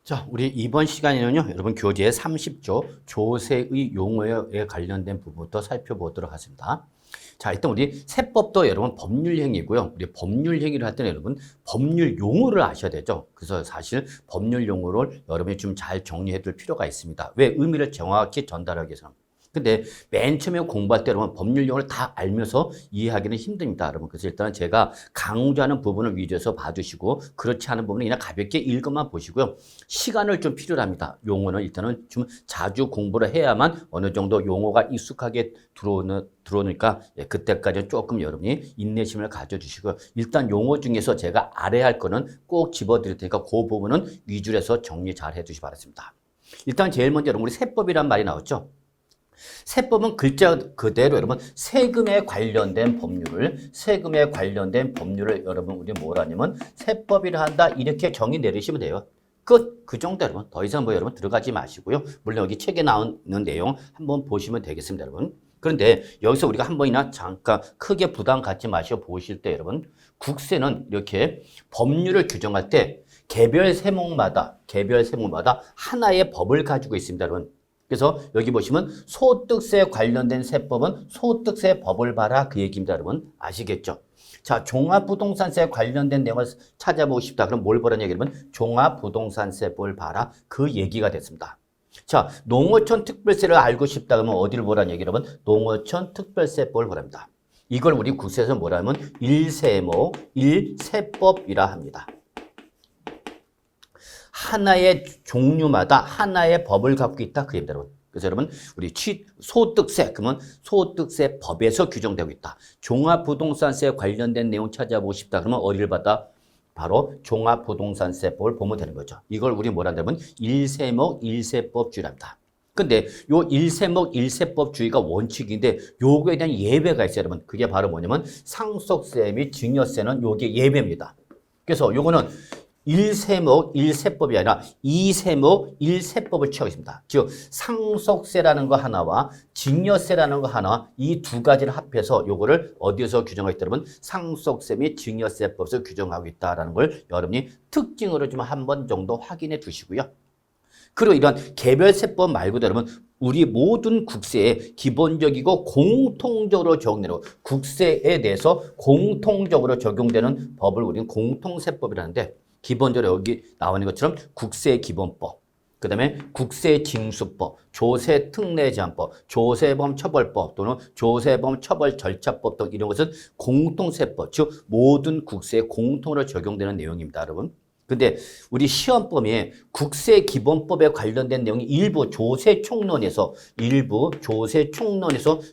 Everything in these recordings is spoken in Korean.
자, 우리 이번 시간에는요, 여러분 교재 30조 조세의 용어에 관련된 부분부터 살펴보도록 하겠습니다. 자, 일단 우리 세법도 여러분 법률행위고요. 우리 법률행위를 할 때는 여러분 법률 용어를 아셔야 되죠. 그래서 사실 법률 용어를 여러분이 좀 잘 정리해 둘 필요가 있습니다. 왜? 의미를 정확히 전달하기 위해서. 근데 맨 처음에 공부할 때 여러분 법률 용어를 다 알면서 이해하기는 힘듭니다, 여러분. 그래서 일단 제가 강조하는 부분을 위주해서 봐주시고 그렇지 않은 부분은 그냥 가볍게 읽어만 보시고요. 시간을 좀 필요로 합니다. 용어는 일단은 좀 자주 공부를 해야만 어느 정도 용어가 익숙하게 들어오니까 그때까지 조금 여러분이 인내심을 가져주시고요. 일단 용어 중에서 제가 알아야 할 거는 꼭 집어드릴 테니까 그 부분은 위주로 해서 정리 잘 해주시기 바랍니다. 일단 제일 먼저 여러분 우리 세법이란 말이 나왔죠. 세법은 글자 그대로 여러분 세금에 관련된 법률을 여러분 우리 뭐라냐면 세법이라 한다 이렇게 정의 내리시면 돼요. 끝. 그 정도 여러분. 더 이상 여러분 들어가지 마시고요. 물론 여기 책에 나오는 내용 한번 보시면 되겠습니다, 여러분. 그런데 여기서 우리가 한 번이나 잠깐 크게 부담 갖지 마시고 보실 때 여러분 국세는 이렇게 법률을 규정할 때 개별 세목마다 하나의 법을 가지고 있습니다, 여러분. 그래서 여기 보시면 소득세 관련된 세법은 소득세 법을 봐라 그 얘기입니다, 여러분. 아시겠죠? 자, 종합부동산세 관련된 내용을 찾아보고 싶다. 그럼 뭘 보라는 얘기냐면 종합부동산세법을 봐라 그 얘기가 됐습니다. 자, 농어촌 특별세를 알고 싶다 그러면 어디를 보라는 얘기냐면 농어촌 특별세법을 보랍니다. 이걸 우리 국세에서 뭐라면 일세법이라 합니다. 하나의 종류마다 하나의 법을 갖고 있다. 그 얘기입니다, 여러분. 그래서 여러분, 우리 소득세, 그러면 소득세 법에서 규정되고 있다. 종합부동산세 관련된 내용 찾아보고 싶다. 그러면 어디를 받아? 바로 종합부동산세법을 보면 되는 거죠. 이걸 우리 뭐라 하냐면 일세목 일세법주의랍니다. 근데 요 일세목 일세법주의가 원칙인데 요거에 대한 예외가 있어요, 여러분. 그게 바로 뭐냐면 상속세 및 증여세는 요게 예외입니다. 그래서 요거는 일세목 일세법이 아니라 이세목 일세법을 취하고 있습니다. 즉 상속세라는 거 하나와 증여세라는 거 하나 이 두 가지를 합해서 요거를 어디에서 규정하고 있다 그러면 상속세 및 증여세법에서 규정하고 있다라는 걸 여러분이 특징으로 좀 한 번 정도 확인해 두시고요. 그리고 이런 개별세법 말고도 여러분 우리 모든 국세에 기본적이고 공통적으로 적용되는 국세에 대해서 공통적으로 적용되는 법을 우리는 공통세법이라는데 기본적으로 여기 나오는 것처럼 국세기본법, 그 다음에 국세징수법, 조세특례제한법, 조세범처벌법 또는 조세범처벌절차법 등 이런 것은 공통세법, 즉 모든 국세에 공통으로 적용되는 내용입니다, 여러분. 근데 우리 시험범위에 국세기본법에 관련된 내용이 일부 조세총론에서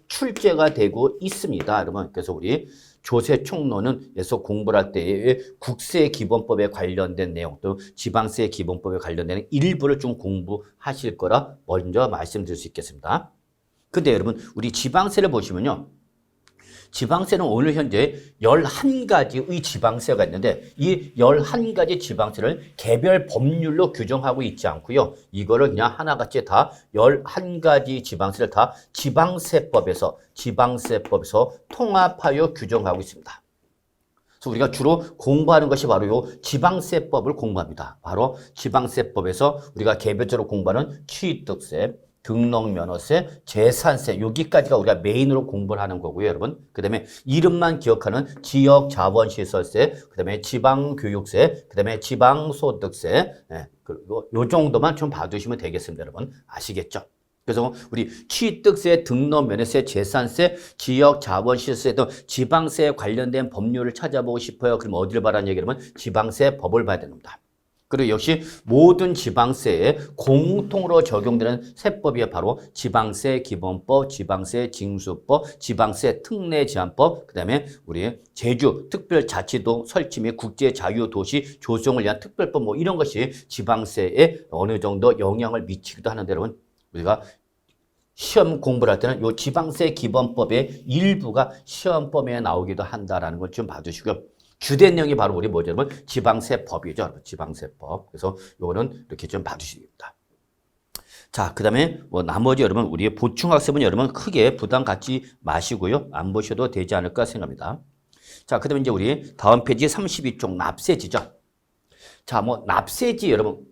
출제가 되고 있습니다, 여러분. 그래서 우리 조세총론에서 공부를 할 때에 국세기본법에 관련된 내용 또 지방세기본법에 관련된 일부를 좀 공부하실 거라 먼저 말씀드릴 수 있겠습니다. 근데 여러분 우리 지방세를 보시면요. 지방세는 오늘 현재 11가지의 지방세가 있는데 이 11가지 지방세를 개별 법률로 규정하고 있지 않고요. 이거를 그냥 하나같이 다 11가지 지방세를 다 지방세법에서 통합하여 규정하고 있습니다. 그래서 우리가 주로 공부하는 것이 바로 요 지방세법을 공부합니다. 바로 지방세법에서 우리가 개별적으로 공부하는 취득세, 등록면허세, 재산세 여기까지가 우리가 메인으로 공부를 하는 거고요, 여러분. 그 다음에 이름만 기억하는 지역자본시설세, 그 다음에 지방교육세, 그 다음에 지방소득세 그리고 요 정도만 좀 봐두시면 되겠습니다, 여러분. 아시겠죠? 그래서 우리 취득세, 등록면허세, 재산세, 지역자본시설세 등 지방세에 관련된 법률을 찾아보고 싶어요. 그럼 어디를 봐라는 얘기냐면 지방세법을 봐야 됩니다. 그리고 역시 모든 지방세에 공통으로 적용되는 세법이 바로 지방세기본법, 지방세징수법, 지방세특례제한법, 그 다음에 우리 제주특별자치도 설치 및 국제자유도시 조성을 위한 특별법 뭐 이런 것이 지방세에 어느 정도 영향을 미치기도 하는데 여러분 우리가 시험 공부를 할 때는 이 지방세기본법의 일부가 시험범위에 나오기도 한다라는 걸 좀 봐주시고요. 주된 내용이 바로 우리 뭐죠, 여러분? 지방세법이죠. 지방세법. 그래서 요거는 이렇게 좀 봐주십니다. 자, 그 다음에 나머지 여러분, 우리 보충학습은 여러분 크게 부담 갖지 마시고요. 안 보셔도 되지 않을까 생각합니다. 자, 그 다음에 이제 우리 다음 페이지 32쪽 납세지죠. 자, 납세지 여러분.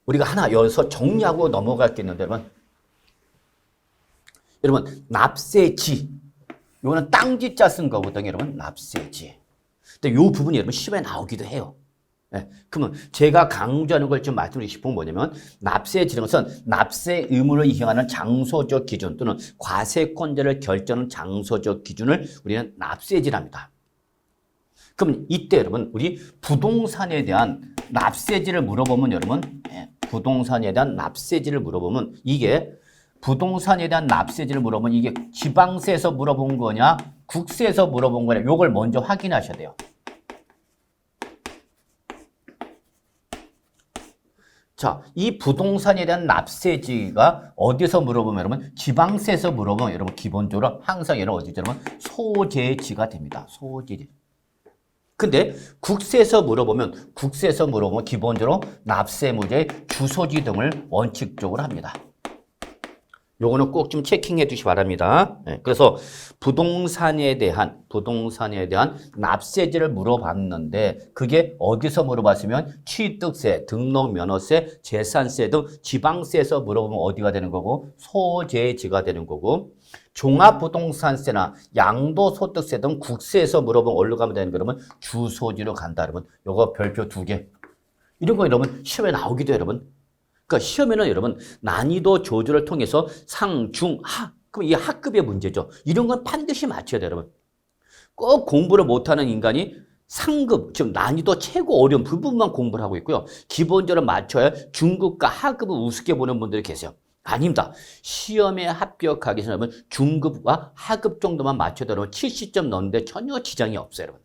우리가 하나 여기서 정리하고 넘어갈 게 있는데 여러분 납세지 이거는 땅지자 쓴 거거든요. 여러분 납세지. 근데 이 부분이 여러분 시험에 나오기도 해요. 네, 그러면 제가 강조하는 걸 좀 말씀드리고 싶은 건 뭐냐면 납세지는 것은 납세 의무를 이행하는 장소적 기준 또는 과세권자를 결정하는 장소적 기준을 우리는 납세지랍니다. 그럼 이때 여러분 우리 부동산에 대한 납세지를 물어보면 여러분 부동산에 대한 납세지를 물어보면 이게 부동산에 대한 납세지를 물어보면 이게 지방세에서 물어본 거냐 국세에서 물어본 거냐 요걸 먼저 확인하셔야 돼요. 자, 이 부동산에 대한 납세지가 어디서 물어보면 여러분 지방세에서 물어보면 여러분 기본적으로 항상 여러분 어디죠 여러분 소재지가 됩니다. 소재지. 근데 국세에서 물어보면 기본적으로 납세무자의 주소지 등을 원칙적으로 합니다. 요거는 꼭 좀 체킹해 주시기 바랍니다. 네, 그래서 부동산에 대한 납세지를 물어봤는데 그게 어디서 물어봤으면 취득세, 등록면허세, 재산세 등 지방세에서 물어보면 어디가 되는 거고 소재지가 되는 거고 종합부동산세나 양도소득세 등 국세에서 물어보면 어디로 가면 되는 거 여러분 주소지로 간다 여러분. 요거 별표 2개. 이런 거 여러분 시험에 나오기도 해요, 여러분. 그러니까 시험에는 여러분 난이도 조절을 통해서 상, 중, 하. 그럼 이게 하급의 문제죠. 이런 건 반드시 맞춰야 돼요, 여러분. 꼭 공부를 못하는 인간이 상급, 즉 난이도 최고 어려운 부분만 공부를 하고 있고요. 기본적으로 맞춰야 중급과 하급을 우습게 보는 분들이 계세요. 아닙니다. 시험에 합격하기 전에 중급과 하급 정도만 맞춰도 70점 넣는데 전혀 지장이 없어요, 여러분.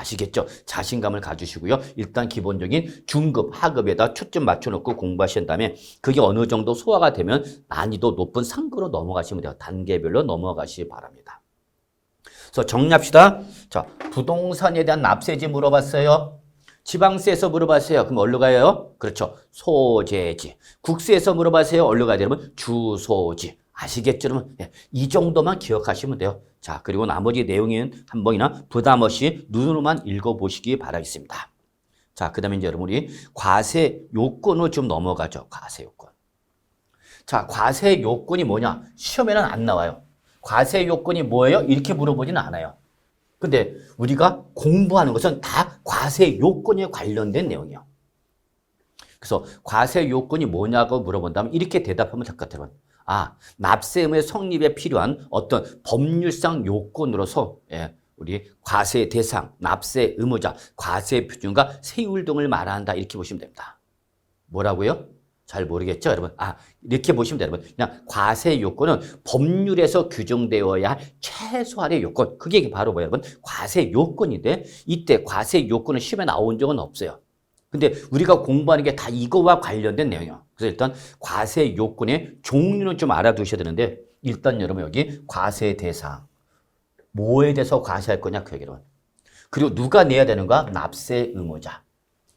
아시겠죠? 자신감을 가지시고요. 일단 기본적인 중급, 하급에다 초점 맞춰놓고 공부하신 다음에 그게 어느 정도 소화가 되면 난이도 높은 상급으로 넘어가시면 돼요. 단계별로 넘어가시기 바랍니다. 그래서 정리합시다. 자, 부동산에 대한 납세지 물어봤어요. 지방세에서 물어봤어요. 그럼 어디로 가요? 그렇죠. 소재지. 국세에서 물어봤어요. 어디로 가야 되면 주소지. 아시겠죠? 여러분? 네, 이 정도만 기억하시면 돼요. 자, 그리고 나머지 내용은 한 번이나 부담 없이 눈으로만 읽어보시기 바라겠습니다. 자, 그 다음에 이제 여러분 우리 과세 요건으로 좀 넘어가죠. 과세 요건. 자, 과세 요건이 뭐냐? 시험에는 안 나와요. 과세 요건이 뭐예요? 이렇게 물어보지는 않아요. 근데 우리가 공부하는 것은 다 과세 요건에 관련된 내용이에요. 그래서 과세 요건이 뭐냐고 물어본다면 이렇게 대답하면 될 것 같아요. 아, 납세 의무의 성립에 필요한 어떤 법률상 요건으로서 우리 과세 대상, 납세 의무자, 과세 표준과 세율 등을 말한다 이렇게 보시면 됩니다. 뭐라고요? 잘 모르겠죠, 여러분? 아, 이렇게 보시면 돼요, 여러분. 그냥 과세 요건은 법률에서 규정되어야 할 최소한의 요건. 그게 바로 뭐예요, 여러분? 과세 요건인데 이때 과세 요건은 시험에 나온 적은 없어요. 근데 우리가 공부하는 게 다 이거와 관련된 내용이에요. 그래서 일단 과세 요건의 종류는 좀 알아두셔야 되는데 일단 여러분 여기 과세 대상. 뭐에 대해서 과세할 거냐 그 얘기로. 그리고 누가 내야 되는가? 납세 의무자.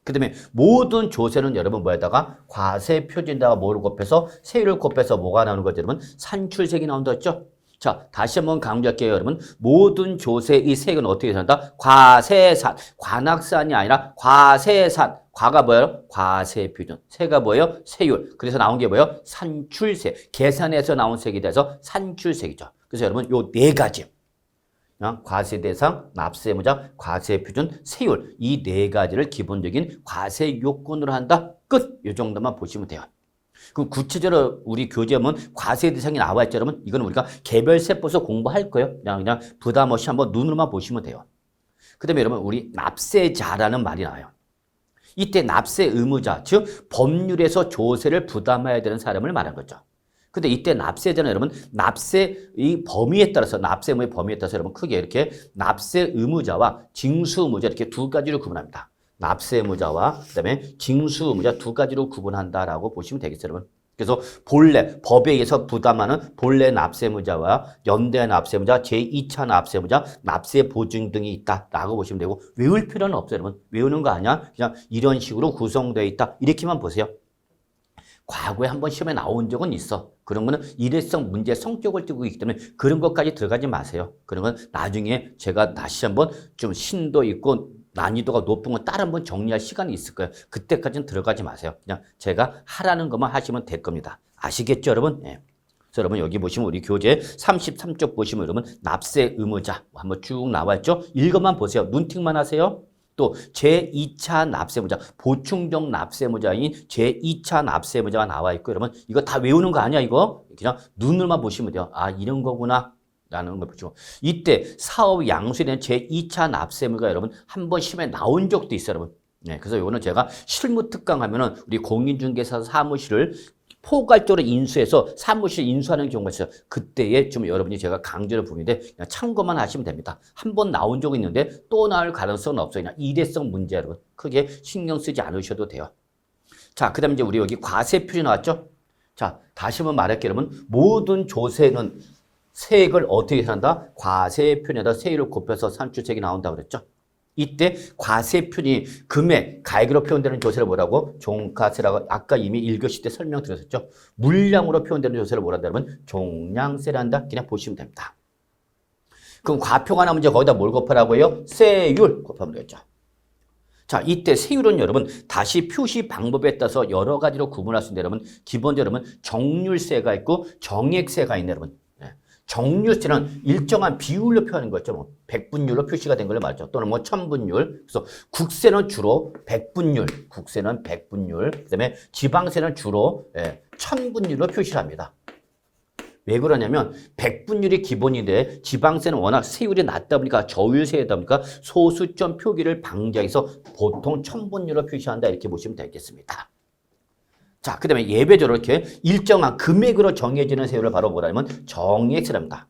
그 다음에 모든 조세는 여러분 뭐에다가 과세 표준에다가 뭐를 곱해서 세율을 곱해서 뭐가 나오는 거죠 여러분? 산출세액이 나온다 했죠? 자, 다시 한번 강조할게요, 여러분. 모든 조세의 세액은 어떻게 산다? 과세산. 관악산이 아니라 과세산. 과가 뭐예요? 과세 표준. 세가 뭐예요? 세율. 그래서 나온 게 뭐예요? 산출세. 계산해서 나온 세액에 대해서 산출세액이죠. 그래서 여러분 요 네 가지. 과세 대상, 납세 의무자, 과세 표준, 세율. 이 네 가지를 기본적인 과세 요건으로 한다. 끝. 이 정도만 보시면 돼요. 그 구체적으로 우리 교재하면 과세 대상이 나와 있죠, 여러분. 이건 우리가 개별 세법에서 공부할 거예요. 그냥 부담 없이 한번 눈으로만 보시면 돼요. 그 다음에 여러분 우리 납세자라는 말이 나와요. 이때 납세 의무자, 즉 법률에서 조세를 부담해야 되는 사람을 말한 거죠. 근데 이때 납세자는 여러분 납세의 범위에 따라서 납세 의무의 범위에 따라서 여러분 크게 이렇게 납세 의무자와 징수 의무자 이렇게 두 가지로 구분합니다. 납세 의무자와 그다음에 징수 의무자 두 가지로 구분한다라고 보시면 되겠어요, 여러분. 그래서 본래 법에 의해서 부담하는 본래 납세 의무자와 연대 납세 의무자, 제2차 납세 의무자, 납세 보증 등이 있다라고 보시면 되고 외울 필요는 없어요, 여러분. 외우는 거 아니야? 그냥 이런 식으로 구성되어 있다 이렇게만 보세요. 과거에 한번 시험에 나온 적은 있어. 그런 거는 일회성 문제 성격을 띠고 있기 때문에 그런 것까지 들어가지 마세요. 그런 건 나중에 제가 다시 한번 좀 심도 있고 난이도가 높은 건 따로 한번 정리할 시간이 있을 거예요. 그때까지는 들어가지 마세요. 그냥 제가 하라는 것만 하시면 될 겁니다. 아시겠죠, 여러분? 예. 그래서 여러분 여기 보시면 우리 교재 33쪽 보시면 여러분 납세 의무자 한번 쭉 나와 있죠? 이것만 보세요. 눈팅만 하세요. 또 제2차 납세무자, 보충적 납세무자인 제2차 납세무자가 나와 있고 여러분 이거 다 외우는 거 아니야 이거? 그냥 눈으로만 보시면 돼요. 아 이런 거구나 라는 걸 보시고 이때 사업 양수에 대한 제2차 납세무자가 여러분 한 번 시험에 나온 적도 있어요 여러분. 네, 그래서 이거는 제가 실무 특강 하면은 우리 공인중개사 사무실을 포괄적으로 인수해서 사무실 인수하는 경우가 있어요. 그때에 좀 여러분이 제가 강조를 부분인데 그냥 참고만 하시면 됩니다. 한 번 나온 적이 있는데 또 나올 가능성은 없어요. 그냥 일회성 문제 여러분. 크게 신경 쓰지 않으셔도 돼요. 자, 그 다음에 이제 우리 여기 과세 표시 나왔죠? 자, 다시 한번 말할게요. 여러분. 모든 조세는 세액을 어떻게 산다? 과세 표준에다 세율을 곱해서 산출세액이 나온다고 그랬죠? 이때 과세표준이 금액, 가액으로 표현되는 조세를 뭐라고? 종가세라고 아까 이미 1교시 때 설명드렸었죠. 물량으로 표현되는 조세를 뭐라 하면 종량세라 한다. 그냥 보시면 됩니다. 그럼 과표가 나오면 이제 거기다 뭘 곱하라고 해요? 세율 곱하면 되겠죠. 자, 이때 세율은 여러분 다시 표시 방법에 따라서 여러 가지로 구분할 수 있는데 여러분 기본적으로 여러분 정률세가 있고 정액세가 있네 여러분. 정률세는 일정한 비율로 표현하는 거죠. 뭐 100분율로 표시가 된 걸로 말이죠. 또는 뭐 1000분율. 그래서 국세는 주로 100분율, 국세는 100분율. 그다음에 지방세는 주로 1000분율로 표시를 합니다. 왜 그러냐면 100분율이 기본인데 지방세는 워낙 세율이 낮다 보니까 저율세이다 보니까 소수점 표기를 방지해서 보통 1000분율로 표시한다 이렇게 보시면 되겠습니다. 자, 그 다음에 예외적으로 이렇게 일정한 금액으로 정해지는 세율을 바로 뭐라 하면 정액세랍니다.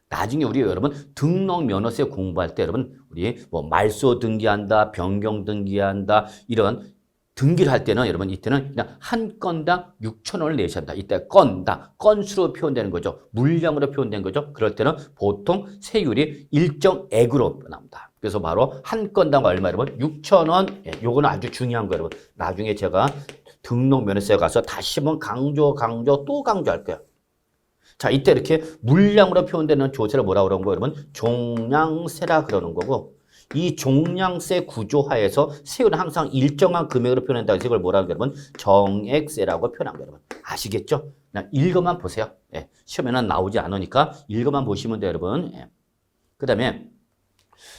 나중에 우리 여러분 등록면허세 공부할 때 여러분 우리 뭐 말소 등기한다, 변경 등기한다 이런 등기를 할 때는 여러분 이때는 그냥 한 건당 6,000원을 내셔야 한다. 이때 건당, 건수로 표현되는 거죠. 물량으로 표현된 거죠. 그럴 때는 보통 세율이 일정액으로 나옵니다. 그래서 바로 한 건당 얼마 여러분? 6,000원. 예, 요거는 아주 중요한 거예요, 여러분. 나중에 제가 등록면허세에 가서 다시 한번 또 강조할 거예요. 자, 이때 이렇게 물량으로 표현되는 조세를 뭐라고 그러는 거예요, 여러분? 종량세라 그러는 거고 이 종량세 구조하에서 세율은 항상 일정한 금액으로 표현한다. 그래서 이걸 뭐라고 여러분? 정액세라고 표현한 거예요, 여러분. 아시겠죠? 그냥 읽어만 보세요. 예, 시험에는 나오지 않으니까 읽어만 보시면 돼요, 여러분. 예. 그 다음에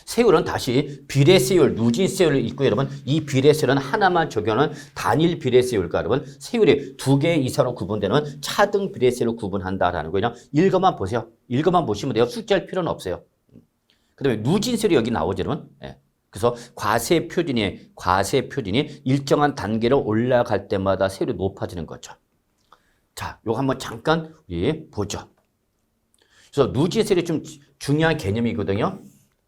세율은 다시 비례세율, 누진세율이 있고 여러분 이 비례세율은 하나만 적용하는 단일 비례세율과 여러분 세율이 2개 이상으로 구분되는 차등 비례세율로 구분한다라는 거예요. 그냥 읽어만 보세요. 읽어만 보시면 돼요. 숙제할 필요는 없어요. 그 다음에 누진세율이 여기 나오죠, 여러분. 예. 그래서 과세 표준이 일정한 단계로 올라갈 때마다 세율이 높아지는 거죠. 자, 요거 한번 잠깐 우리 보죠. 그래서 누진세율이 좀 중요한 개념이거든요.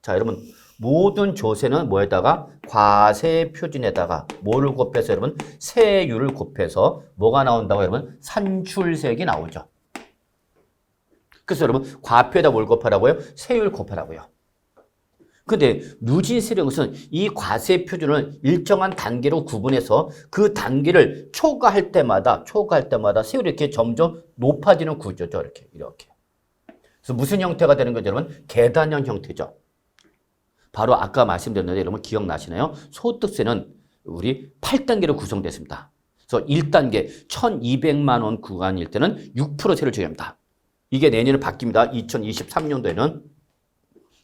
자, 여러분 모든 조세는 뭐에다가 과세 표준에다가 뭐를 곱해서 여러분 세율을 곱해서 뭐가 나온다고 여러분 산출세액이 나오죠. 그래서 여러분 과표에다 뭘 곱하라고요? 세율 곱하라고요. 근데 누진세율은 것은 이 과세 표준을 일정한 단계로 구분해서 그 단계를 초과할 때마다 세율이 이렇게 점점 높아지는 구조죠. 이렇게. 그래서 무슨 형태가 되는 거죠, 여러분? 계단형 형태죠. 바로 아까 말씀드렸는데 여러분 기억나시나요? 소득세는 우리 8단계로 구성됐습니다. 그래서 1단계 1,200만 원 구간일 때는 6% 세를 적용합니다. 이게 내년에 바뀝니다. 2023년도에는.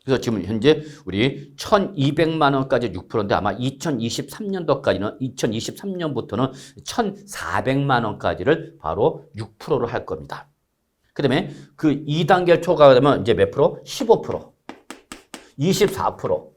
그래서 지금 현재 우리 1,200만 원까지 6%인데 아마 2023년도까지는 2023년부터는 1,400만 원까지를 바로 6%로 할 겁니다. 그다음에 그 2단계 초과가 되면 이제 몇 프로? 15%. 24%,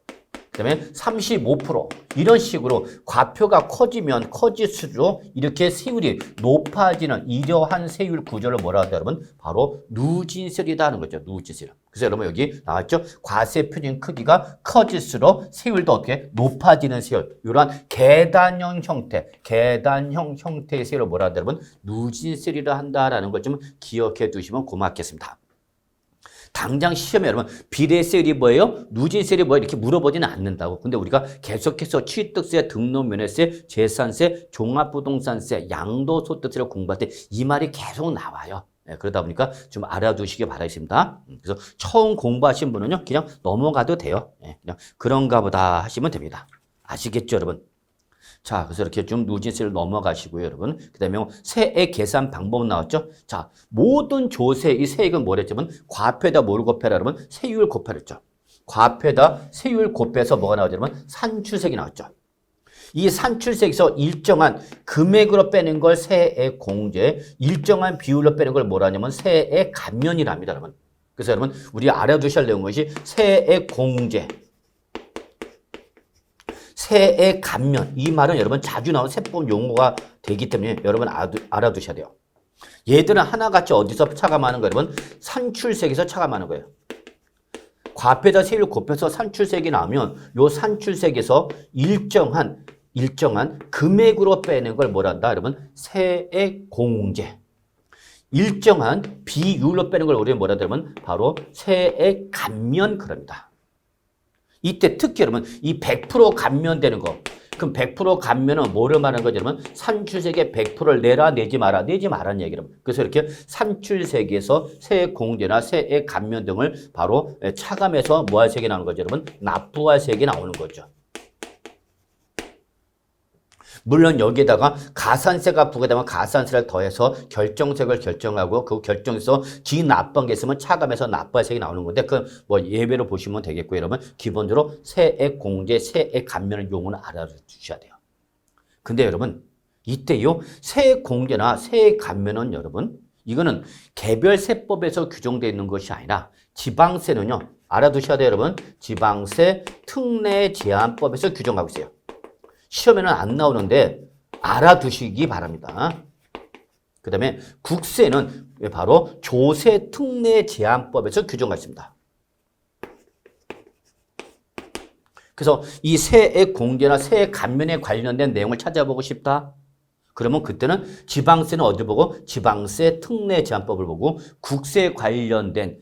그다음에 35% 이런 식으로 과표가 커지면 커질수록 이렇게 세율이 높아지는 이러한 세율 구조를 뭐라 하죠, 여러분? 바로 누진세율이다 하는 거죠. 누진세율. 그래서 여러분 여기 나왔죠? 과세 표준 크기가 커질수록 세율도 어떻게 높아지는 세율. 이러한 계단형 형태의 세율을 뭐라 하죠, 여러분? 누진세율이라 한다라는 걸 좀 기억해 두시면 고맙겠습니다. 당장 시험에 여러분 비례세율이 뭐예요? 누진세율이 뭐예요? 이렇게 물어보지는 않는다고. 근데 우리가 계속해서 취득세, 등록면허세, 재산세, 종합부동산세, 양도소득세를 공부할 때 이 말이 계속 나와요. 예, 그러다 보니까 좀 알아두시기 바라겠습니다. 그래서 처음 공부하신 분은요, 그냥 넘어가도 돼요. 예, 그냥 그런가 보다 하시면 됩니다. 아시겠죠, 여러분? 자, 그래서 이렇게 좀 누진세를 넘어가시고요, 여러분. 그 다음에 세액 계산 방법 나왔죠? 자, 모든 조세, 이 세액은 뭐랬냐면, 과표에다 뭘 곱해라, 여러분? 세율 곱해랬죠. 과표에다 세율 곱해서 뭐가 나오냐면, 산출세액이 나왔죠. 이 산출세액에서 일정한 금액으로 빼는 걸 세액 공제, 일정한 비율로 빼는 걸 뭐라 하냐면 세액 감면이랍니다, 여러분. 그래서 여러분, 우리 알아두셔야 되는 것이 세액 공제, 세액 감면. 이 말은 여러분 자주 나오는 세법 용어가 되기 때문에 여러분 알아두셔야 돼요. 얘들은 하나같이 어디서 차감하는 거예요, 여러분? 산출세액에서 차감하는 거예요. 과표에다 세율 곱해서 산출세액이 나오면 요 산출세액에서 일정한 금액으로 빼는 걸 뭐란다, 여러분? 세액 공제. 일정한 비율로 빼는 걸 우리는 뭐라 그러면 바로 세액 감면 그럽니다. 이때 특히 여러분 이 100% 감면되는 거. 그럼 100% 감면은 뭐를 말하는 거죠, 여러분? 산출세액의 100%를 내라, 내지 마라, 내지 마라는 얘기를. 그래서 이렇게 산출세액에서 세액 공제나 세액 감면 등을 바로 차감해서 뭐 할 세액이 나오는 거죠, 여러분? 납부할 세액이 나오는 거죠. 물론 여기에다가 가산세가 부과되면 가산세를 더해서 결정세액을 결정하고 그 결정에서 기납부한 게 있으면 차감해서 납부할 세액이 나오는 건데 그 뭐 예외로 보시면 되겠고요. 여러분 기본적으로 세액 공제, 세액 감면의 용어는 알아두셔야 돼요. 근데 여러분 이때요 세액 공제나 세액 감면은 여러분 이거는 개별세법에서 규정되어 있는 것이 아니라 지방세는요 알아두셔야 돼요, 여러분. 지방세 특례제한법에서 규정하고 있어요. 시험에는 안 나오는데 알아두시기 바랍니다. 그 다음에 국세는 바로 조세특례제한법에서 규정하고 있습니다. 그래서 이 세액 공제나 세액 감면에 관련된 내용을 찾아보고 싶다. 그러면 그때는 지방세는 어디 보고 지방세 특례제한법을 보고 국세에 관련된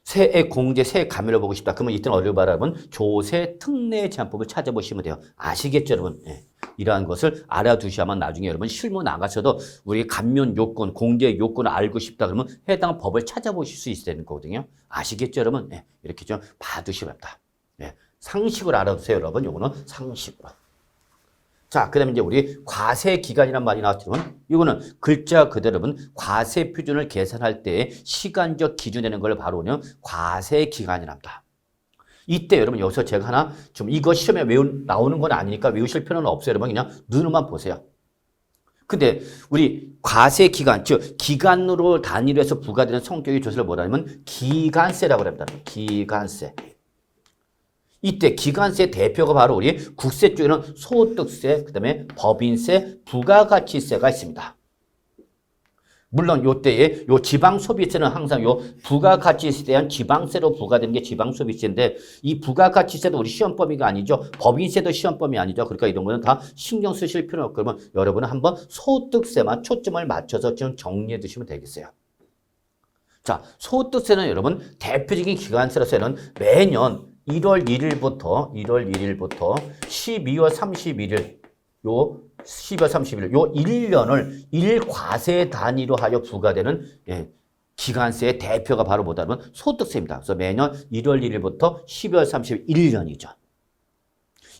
세액 공제, 세액 감면을 보고 싶다. 그러면 이때는 어디를 바라보면 조세 특례 제한법을 찾아보시면 돼요. 아시겠죠, 여러분? 예. 이러한 것을 알아두셔야만 나중에 여러분 실무 나가셔도 우리 감면 요건, 공제 요건을 알고 싶다 그러면 해당 법을 찾아보실 수 있어야 되는 거거든요. 아시겠죠, 여러분? 예. 이렇게 좀 봐두시기 바랍니다. 예. 상식으로 알아두세요, 여러분. 요거는 상식으로. 자, 그 다음에 이제 우리 과세기간이란 말이 나왔지만 이거는 글자 그대로 여러분 과세 표준을 계산할 때 시간적 기준 되는 걸 바로 그냥 과세기간이랍니다. 이때 여러분 여기서 제가 하나 좀 이거 시험에 나오는 건 아니니까 외우실 필요는 없어요. 여러분 그냥 눈으로만 보세요. 근데 우리 과세기간, 즉 기간으로 단위로 해서 부과되는 성격의 조세를 뭐라 하면 기간세라고 합니다. 기간세. 이때 기간세 대표가 바로 우리 국세 쪽에는 소득세, 그 다음에 법인세, 부가가치세가 있습니다. 물론 요때에 요 지방소비세는 항상 요 부가가치세에 대한 지방세로 부과되는 게 지방소비세인데 이 부가가치세도 우리 시험범위가 아니죠. 법인세도 시험범위 아니죠. 그러니까 이런 거는 다 신경 쓰실 필요는 없고 그러면 여러분은 한번 소득세만 초점을 맞춰서 좀 정리해 두시면 되겠어요. 자, 소득세는 여러분 대표적인 기간세로서는 매년 1월 1일부터 12월 31일 요 12월 31일 요 1년을 1과세 단위로 하여 부과되는 기간세의 대표가 바로 뭐냐면 소득세입니다. 그래서 매년 1월 1일부터 12월 30일 1년이죠.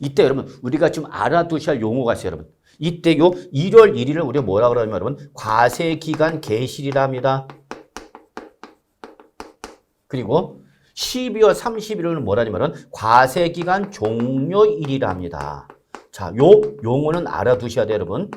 이때 여러분 우리가 좀 알아두셔야 할 용어가 있어요, 여러분. 이때 요 1월 1일을 우리가 뭐라 그러냐면 여러분 과세기간 개시일이랍니다. 그리고 12월 31일은 뭐라냐면 과세기간 종료일이라 합니다. 자, 요 용어는 알아두셔야 돼요, 여러분.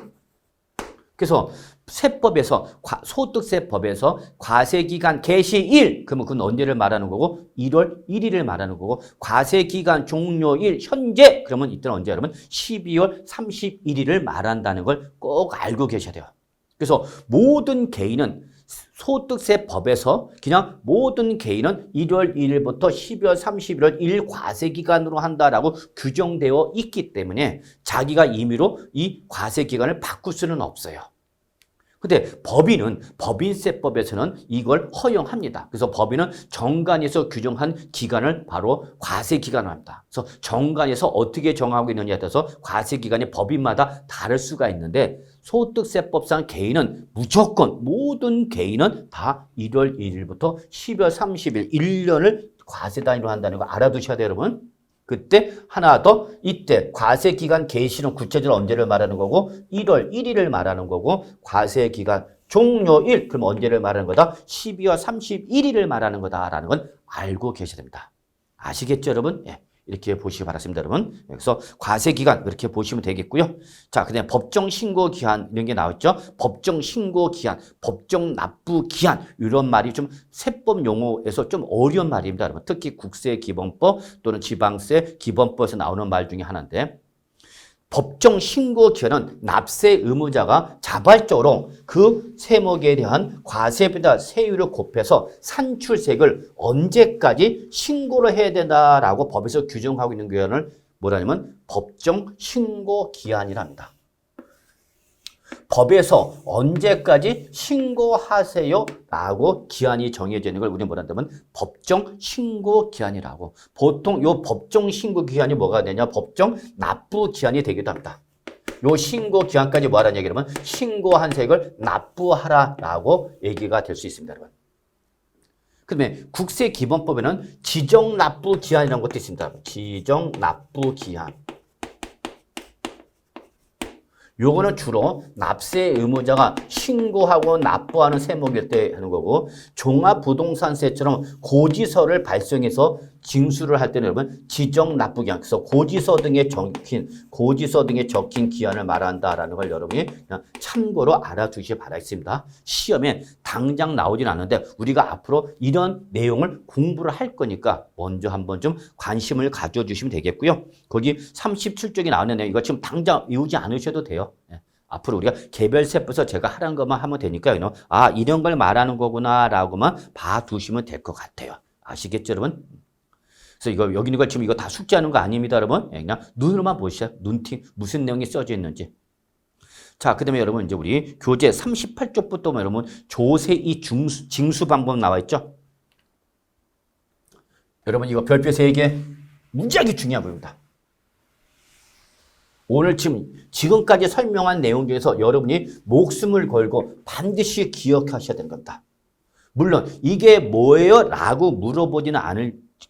그래서 세법에서 소득세법에서 과세기간 개시일 그러면 그건 언제를 말하는 거고 1월 1일을 말하는 거고 과세기간 종료일 현재 그러면 이때는 언제 여러분 12월 31일을 말한다는 걸 꼭 알고 계셔야 돼요. 그래서 모든 개인은 소득세법에서 그냥 모든 개인은 1월 1일부터 12월 31일 1과세기간으로 한다라고 규정되어 있기 때문에 자기가 임의로 이 과세기간을 바꿀 수는 없어요. 근데 법인은 법인세법에서는 이걸 허용합니다. 그래서 법인은 정관에서 규정한 기간을 바로 과세기간을 합니다. 그래서 정관에서 어떻게 정하고 있느냐에 따라서 과세기간이 법인마다 다를 수가 있는데 소득세법상 개인은 무조건 모든 개인은 다 1월 1일부터 12월 30일 1년을 과세 단위로 한다는 거 알아두셔야 돼요, 여러분. 그때 하나 더 이때 과세기간 개시는 구체적으로 언제를 말하는 거고 1월 1일을 말하는 거고 과세기간 종료일 그럼 언제를 말하는 거다? 12월 31일을 말하는 거다라는 건 알고 계셔야 됩니다. 아시겠죠, 여러분? 예. 이렇게 보시기 바랍니다, 여러분. 그래서 과세기간 이렇게 보시면 되겠고요. 자, 그다음에 법정신고기한 이런 게 나왔죠. 법정신고기한, 법정납부기한 이런 말이 좀 세법 용어에서 좀 어려운 말입니다, 여러분. 특히 국세기본법 또는 지방세 기본법에서 나오는 말 중에 하나인데 법정신고기한은 납세 의무자가 자발적으로 그 세목에 대한 과세보다 세율을 곱해서 산출세액을 언제까지 신고를 해야 된다라고 법에서 규정하고 있는 기한을 뭐라냐면 법정신고기한이랍니다. 법에서 언제까지 신고하세요 라고 기한이 정해져 있는 걸 우리는 뭐라 한다면 법정신고기한이라고. 보통 요 법정신고기한이 뭐가 되냐? 법정납부기한이 되기도 합니다. 요 신고기한까지 뭐하라는 얘기냐면 신고한 세액을 납부하라라고 얘기가 될 수 있습니다, 여러분. 그다음에 국세기본법에는 지정납부기한이라는 것도 있습니다. 지정납부기한. 요거는 주로 납세 의무자가 신고하고 납부하는 세목일 때 하는 거고 종합부동산세처럼 고지서를 발송해서 징수를 할 때는 여러분 지정납부기한 그래서 고지서 등에 적힌 기한을 말한다라는 걸 여러분이 그냥 참고로 알아두시기 바라겠습니다. 시험에 당장 나오진 않는데 우리가 앞으로 이런 내용을 공부를 할 거니까 먼저 한번 좀 관심을 가져주시면 되겠고요. 거기 37쪽에 나오는 내용 이거 지금 당장 외우지 않으셔도 돼요. 예. 앞으로 우리가 개별세법에서 제가 하라는 것만 하면 되니까 아 이런 걸 말하는 거구나 라고만 봐두시면 될 것 같아요. 아시겠죠, 여러분? 그래서 이거 여기 있는 걸 지금 이거 다 숙지하는 거 아닙니다, 여러분. 그냥 눈으로만 보시죠. 눈팅 무슨 내용이 써져 있는지. 자, 그다음에 여러분 이제 우리 교재 38쪽부터 여러분 조세이 징수 방법 나와 있죠. 여러분 이거 별표 3개 무지하게 중요한 부분입니다. 오늘 지금까지 설명한 내용 중에서 여러분이 목숨을 걸고 반드시 기억하셔야 되는 겁니다. 물론 이게 뭐예요? 라고 물어보지는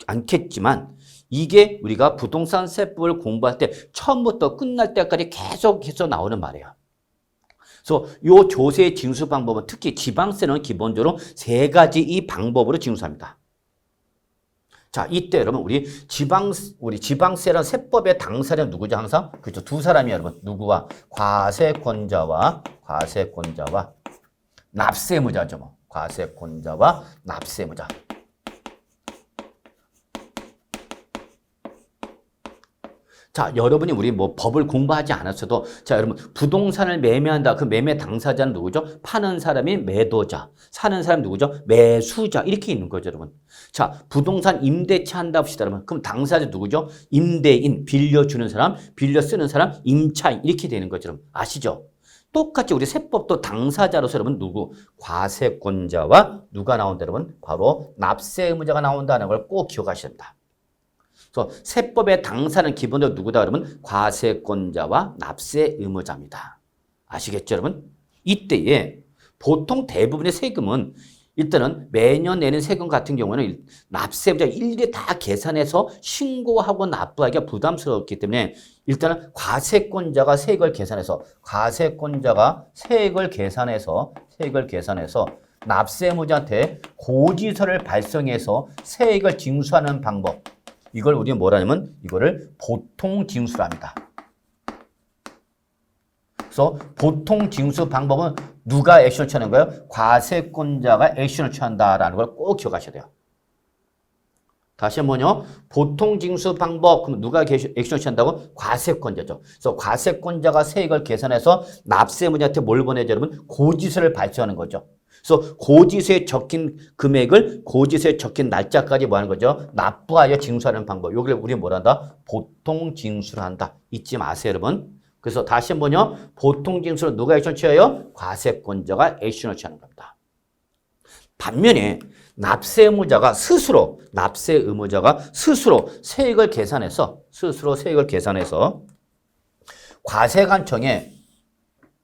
않겠지만 이게 우리가 부동산세법을 공부할 때 처음부터 끝날 때까지 계속해서 나오는 말이에요. 그래서 이 조세 징수 방법은 특히 지방세는 기본적으로 3가지 이 방법으로 징수합니다. 자, 이때 여러분 우리 지방세라는 세법의 당사자는 누구죠? 항상 그렇죠. 두 사람이 여러분 누구와 과세권자와 납세의무자죠. 뭐. 과세권자와 납세의무자. 자, 여러분이 우리 뭐 법을 공부하지 않았어도 자, 여러분 부동산을 매매한다. 그 매매 당사자는 누구죠? 파는 사람이 매도자, 사는 사람이 누구죠? 매수자. 이렇게 있는 거죠, 여러분. 자, 부동산 임대차 한다 합시다, 여러분. 그럼 당사자 누구죠? 임대인, 빌려주는 사람, 빌려 쓰는 사람, 임차인 이렇게 되는 거죠, 여러분. 아시죠? 똑같이 우리 세법도 당사자로서 여러분 누구? 과세권자와 누가 나온다, 여러분? 바로 납세 의무자가 나온다는 걸 꼭 기억하셔야 됩니다. 그래서 세법의 당사는 기본적으로 누구다 그러면 과세권자와 납세 의무자입니다. 아시겠죠, 여러분? 이때에 보통 대부분의 세금은 일단은 매년 내는 세금 같은 경우는 납세의무자 일일이 다 계산해서 신고하고 납부하기가 부담스럽기 때문에 일단은 과세권자가 세액을 계산해서 납세 의무자한테 고지서를 발송해서 세액을 징수하는 방법. 이걸 우리는 뭐라냐면 이거를 보통징수랍니다. 그래서 보통징수 방법은 누가 액션을 취하는 거예요? 과세권자가 액션을 취한다라는 걸 꼭 기억하셔야 돼요. 다시 한번요. 보통징수 방법 그럼 누가 액션을 취한다고? 과세권자죠. 그래서 과세권자가 세액을 계산해서 납세의무자한테 뭘 보내죠? 여러분 고지서를 발송하는 거죠. 그래서 고지서에 적힌 금액을 고지서에 적힌 날짜까지 뭐 하는 거죠? 납부하여 징수하는 방법. 여기를 우리는 뭐라 한다? 보통징수를 한다. 잊지 마세요, 여러분. 그래서 다시 한번요. 보통 징수는 누가 액션을 취해요? 과세권자가 액션을 취하는 겁니다. 반면에 납세 의무자가 스스로 세액을 계산해서 과세관청에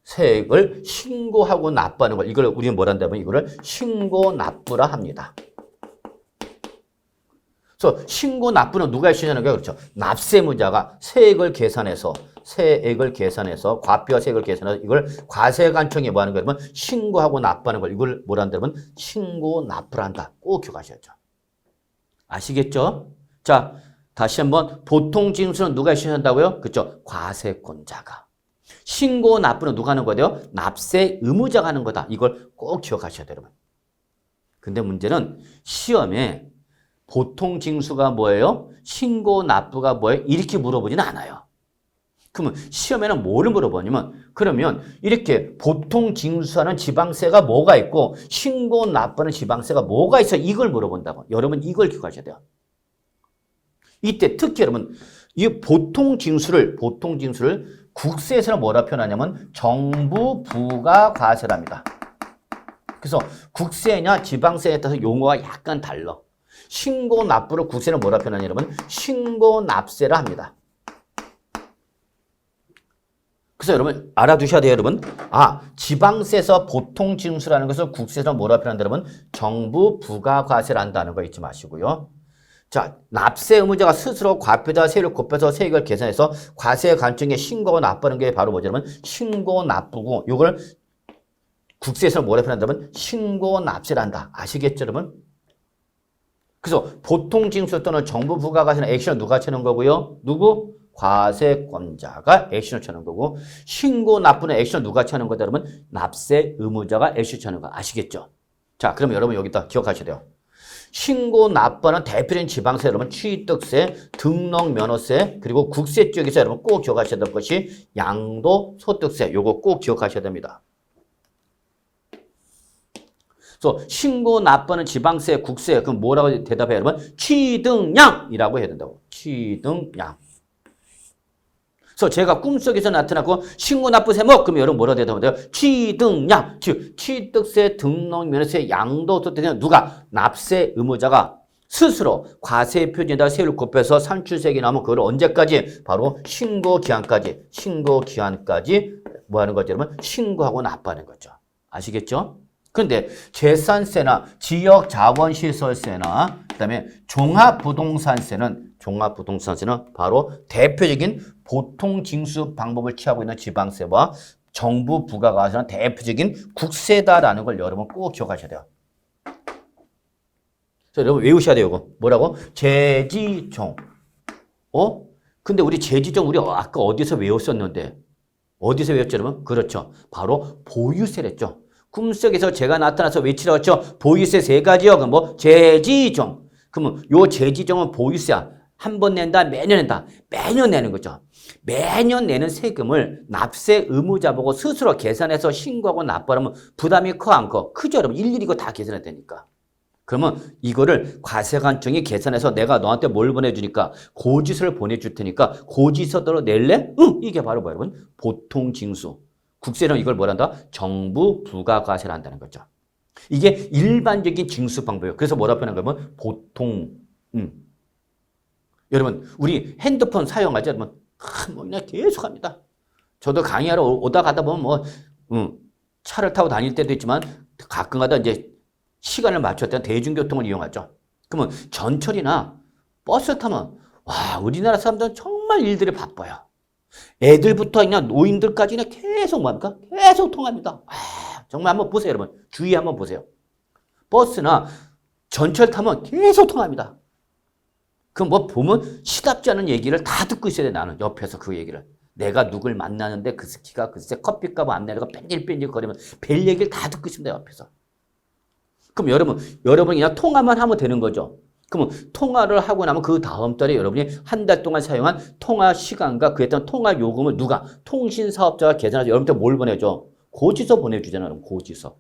세액을 신고하고 납부하는 걸 이걸 우리는 뭐라 한다면 이거를 신고 납부라 합니다. 그래서 신고 납부는 누가 해주시는 거예요? 그렇죠. 납세 의무자가 세액을 계산해서 과표와 세액을 계산해서 이걸 과세관청에 뭐 하는 거예요? 그러면 신고하고 납부하는 걸 이걸 뭐라 한다면 신고 납부를 한다. 꼭 기억하셔야죠. 아시겠죠? 자, 다시 한번 보통 징수는 누가 해주신다고요? 그렇죠. 과세권자가. 신고 납부는 누가 하는 거예요? 납세 의무자가 하는 거다. 이걸 꼭 기억하셔야 돼요, 여러분. 근데 문제는 시험에 보통 징수가 뭐예요? 신고 납부가 뭐예요? 이렇게 물어보지는 않아요. 그러면 시험에는 뭐를 물어보냐면 그러면 이렇게 보통 징수하는 지방세가 뭐가 있고 신고 납부하는 지방세가 뭐가 있어? 이걸 물어본다고. 여러분 이걸 기억하셔야 돼요. 이때 특히 여러분 이 보통 징수를 국세에서는 뭐라 표현하냐면 정부 부가 과세랍니다. 그래서 국세냐 지방세에 따라서 용어가 약간 달라. 신고 납부를 국세는 뭐라 표현하냐 여러분? 신고 납세라 합니다. 그래서 여러분 알아두셔야 돼요, 여러분. 지방세에서 보통 징수라는 것을 국세에서 뭐라 표현한다 여러분? 정부 부가과세를 한다는 거 잊지 마시고요. 자, 납세 의무자가 스스로 과표자 세율을 곱해서 세액을 계산해서 과세관청에 신고하고 납부하는 게 바로 뭐죠, 여러분? 신고 납부고 이걸 국세에서 뭐라 표현한다면 신고 납세를 한다. 아시겠죠, 여러분? 그래서 보통 징수 또는 정부 부가과세는 액션을 누가 치는 거고요? 누구? 과세권자가 액션을 취하는 거고 신고 납부는 액션 누가 취하는 거다 그러면 납세 의무자가 액션 취하는 거 아시겠죠? 자, 그럼 여러분 여기다 기억하셔야 돼요. 신고 납부하는 대표적인 지방세 여러분 취득세, 등록면허세 그리고 국세 쪽에서 여러분 꼭 기억하셔야 될 것이 양도소득세 요거 꼭 기억하셔야 됩니다. 그래서 신고 납부하는 지방세, 국세 그럼 뭐라고 대답해요 여러분? 취등량이라고 해야 된다고. 취등량. 그래서 제가 꿈속에서 나타나고 신고 납부 세목 그러면 여러분 뭐라 대답해요? 취등량. 즉 취득세, 등록면허세, 양도소득세는 누가? 납세 의무자가 스스로 과세 표준에다가 세율을 곱해서 산출세액이 나오면 그걸 언제까지? 바로 신고 기한까지 뭐 하는 거죠? 여러분 신고하고 납부하는 거죠. 아시겠죠? 그런데 재산세나 지역자원시설세나 그다음에 종합부동산세는 바로 대표적인 보통징수 방법을 취하고 있는 지방세와 정부 부가과세는 대표적인 국세다라는 걸 여러분 꼭 기억하셔야 돼요. 자, 여러분 외우셔야 돼요. 이거 뭐라고? 재지종. 근데 우리 재지종 우리 아까 어디서 외웠었는데 어디서 외웠죠, 여러분? 그렇죠. 바로 보유세랬죠. 꿈속에서 제가 나타나서 외치라고 했죠. 보유세 세 가지요. 그럼 뭐 재지종. 그러면 요 재지종은 보유세야. 한 번 낸다, 매년 낸다. 매년 내는 거죠. 매년 내는 세금을 납세 의무자 보고 스스로 계산해서 신고하고 납부하면 부담이 커, 안 커? 크죠, 여러분. 일일이 이거 다 계산해야 되니까. 그러면 이거를 과세관청이 계산해서 내가 너한테 뭘 보내주니까 고지서를 보내줄 테니까 고지서대로 낼래? 응! 이게 바로 뭐야, 여러분? 보통징수. 국세는 이걸 뭐란다? 정부 부가과세를 한다는 거죠. 이게 일반적인 징수 방법이에요. 그래서 뭐라 표현한 거면 보통. 여러분 우리 핸드폰 사용하죠. 여러분 뭐 그냥 계속 합니다. 저도 강의하러 오다 가다 보면 차를 타고 다닐 때도 있지만 가끔가다 이제 시간을 맞출 때는 대중교통을 이용하죠. 그러면 전철이나 버스 타면 와 우리나라 사람들은 정말 일들이 바빠요. 애들부터 그냥 노인들까지 그냥 계속 뭐합니까? 계속 통합니다. 정말 한번 보세요, 여러분. 주위 한번 보세요. 버스나 전철 타면 계속 통합니다. 그럼 뭐 보면 시답지 않은 얘기를 다 듣고 있어야 돼, 나는. 옆에서 그 얘기를. 내가 누굴 만나는데 그 스키가 글쎄 커피값 안 내려가 뺀질뺀질 거리면 별 얘기를 다 듣고 있습니다, 옆에서. 그럼 여러분이 그냥 통화만 하면 되는 거죠. 그러면 통화를 하고 나면 그 다음 달에 여러분이 한 달 동안 사용한 통화 시간과 그에 따른 통화 요금을 누가? 통신사업자가 계산해서 여러분한테 뭘 보내줘? 고지서 보내주잖아요. 고지서.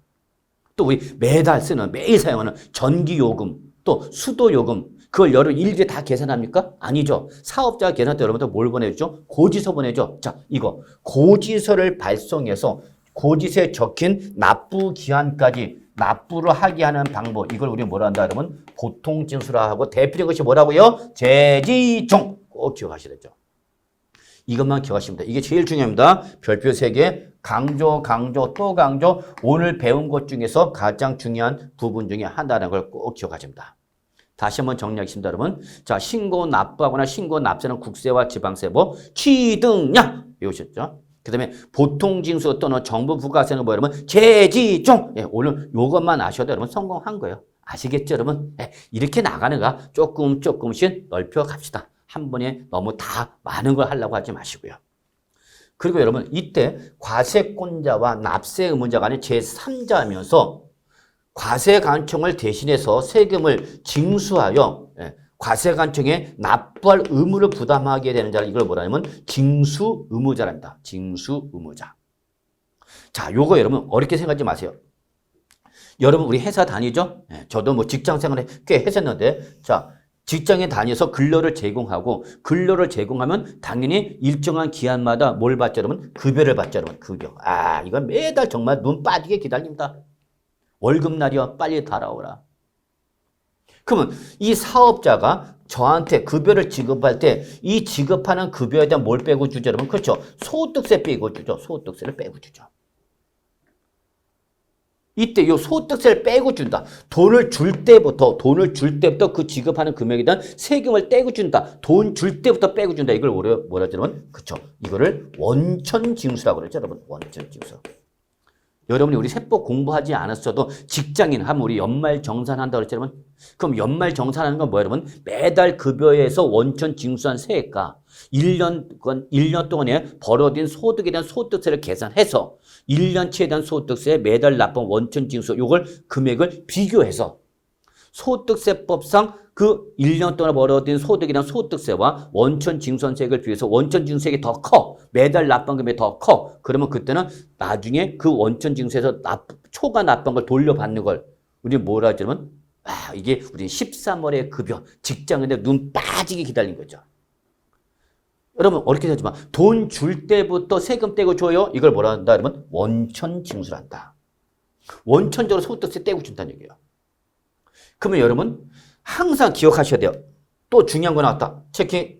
또 우리 매달 쓰는 매일 사용하는 전기요금 또 수도요금 그걸 여러분 일일이 다 계산합니까? 아니죠. 사업자가 계산할 때 여러분들 뭘 보내주죠? 고지서 보내죠. 자, 이거 고지서를 발송해서 고지서에 적힌 납부 기한까지 납부를 하게 하는 방법. 이걸 우리 뭐라 한다 그러면 보통징수라 하고 대표적인 것이 뭐라고요? 제지종. 꼭 기억하셔야 되죠. 이것만 기억하시면 돼요. 이게 제일 중요합니다. 별표 3개, 강조, 강조, 또 강조. 오늘 배운 것 중에서 가장 중요한 부분 중에 하나라는 걸 꼭 기억하십니다. 다시 한번 정리하겠습니다, 여러분. 자, 신고 납부하거나 신고 납세는 국세와 지방세법, 취등량 외우셨죠? 그 다음에 보통징수 또는 정부 부가세는 뭐 여러분? 제지종. 예, 오늘 요것만 아셔도 여러분 성공한 거예요. 아시겠죠, 여러분? 예, 이렇게 나가는가 조금씩 넓혀 갑시다. 한 번에 너무 다 많은 걸 하려고 하지 마시고요. 그리고 여러분 이때 과세권자와 납세 의무자 간의 제3자면서 과세관청을 대신해서 세금을 징수하여 과세관청에 납부할 의무를 부담하게 되는 자를 이걸 뭐라 하냐면 징수의무자랍니다. 징수의무자. 자, 요거 여러분 어렵게 생각하지 마세요. 여러분 우리 회사 다니죠? 저도 뭐 직장 생활을 꽤 했었는데 자, 직장에 다녀서 근로를 제공하고 근로를 제공하면 당연히 일정한 기한마다 뭘 받죠, 여러분? 급여를 받죠, 여러분. 급여. 아, 이건 매달 정말 눈 빠지게 기다립니다. 월급날이야 빨리 달아오라. 그러면 이 사업자가 저한테 급여를 지급할 때 이 지급하는 급여에 대한 뭘 빼고 주죠, 여러분? 그렇죠. 소득세 빼고 주죠. 소득세를 빼고 주죠. 이때 이 소득세를 빼고 준다. 돈을 줄 때부터 그 지급하는 금액에 대한 세금을 떼고 준다. 돈 줄 때부터 빼고 준다. 이걸 뭐라 하냐면 그쵸. 이거를 원천징수라고 그러죠, 여러분. 원천징수. 여러분이 우리 세법 공부하지 않았어도 직장인 하면 우리 연말정산한다고 그랬죠, 여러분. 그럼 연말정산하는 건 뭐예요, 여러분? 매달 급여에서 원천징수한 세액과 1년 동안에 벌어진 소득에 대한 소득세를 계산해서 1년치에 대한 소득세 매달 납부한 원천징수 요걸 금액을 비교해서 소득세법상 그 1년 동안 벌어진 소득에 대한 소득세와 원천징수세액을 비교해서 원천징수세액이 더 커. 매달 납부한 금액이 더 커. 그러면 그때는 나중에 그 원천징수에서 초과 납부한 걸 돌려받는 걸 우리 뭐라 하냐면 이게 우리 13월의 급여 직장인데 눈 빠지게 기다린 거죠. 여러분 어렵게 하지만 돈 줄 때부터 세금 떼고 줘요. 이걸 뭐라 한다? 그러면 원천징수를 한다. 원천적으로 소득세 떼고 준다는 얘기예요. 그러면 여러분 항상 기억하셔야 돼요. 또 중요한 거 나왔다. 체킹.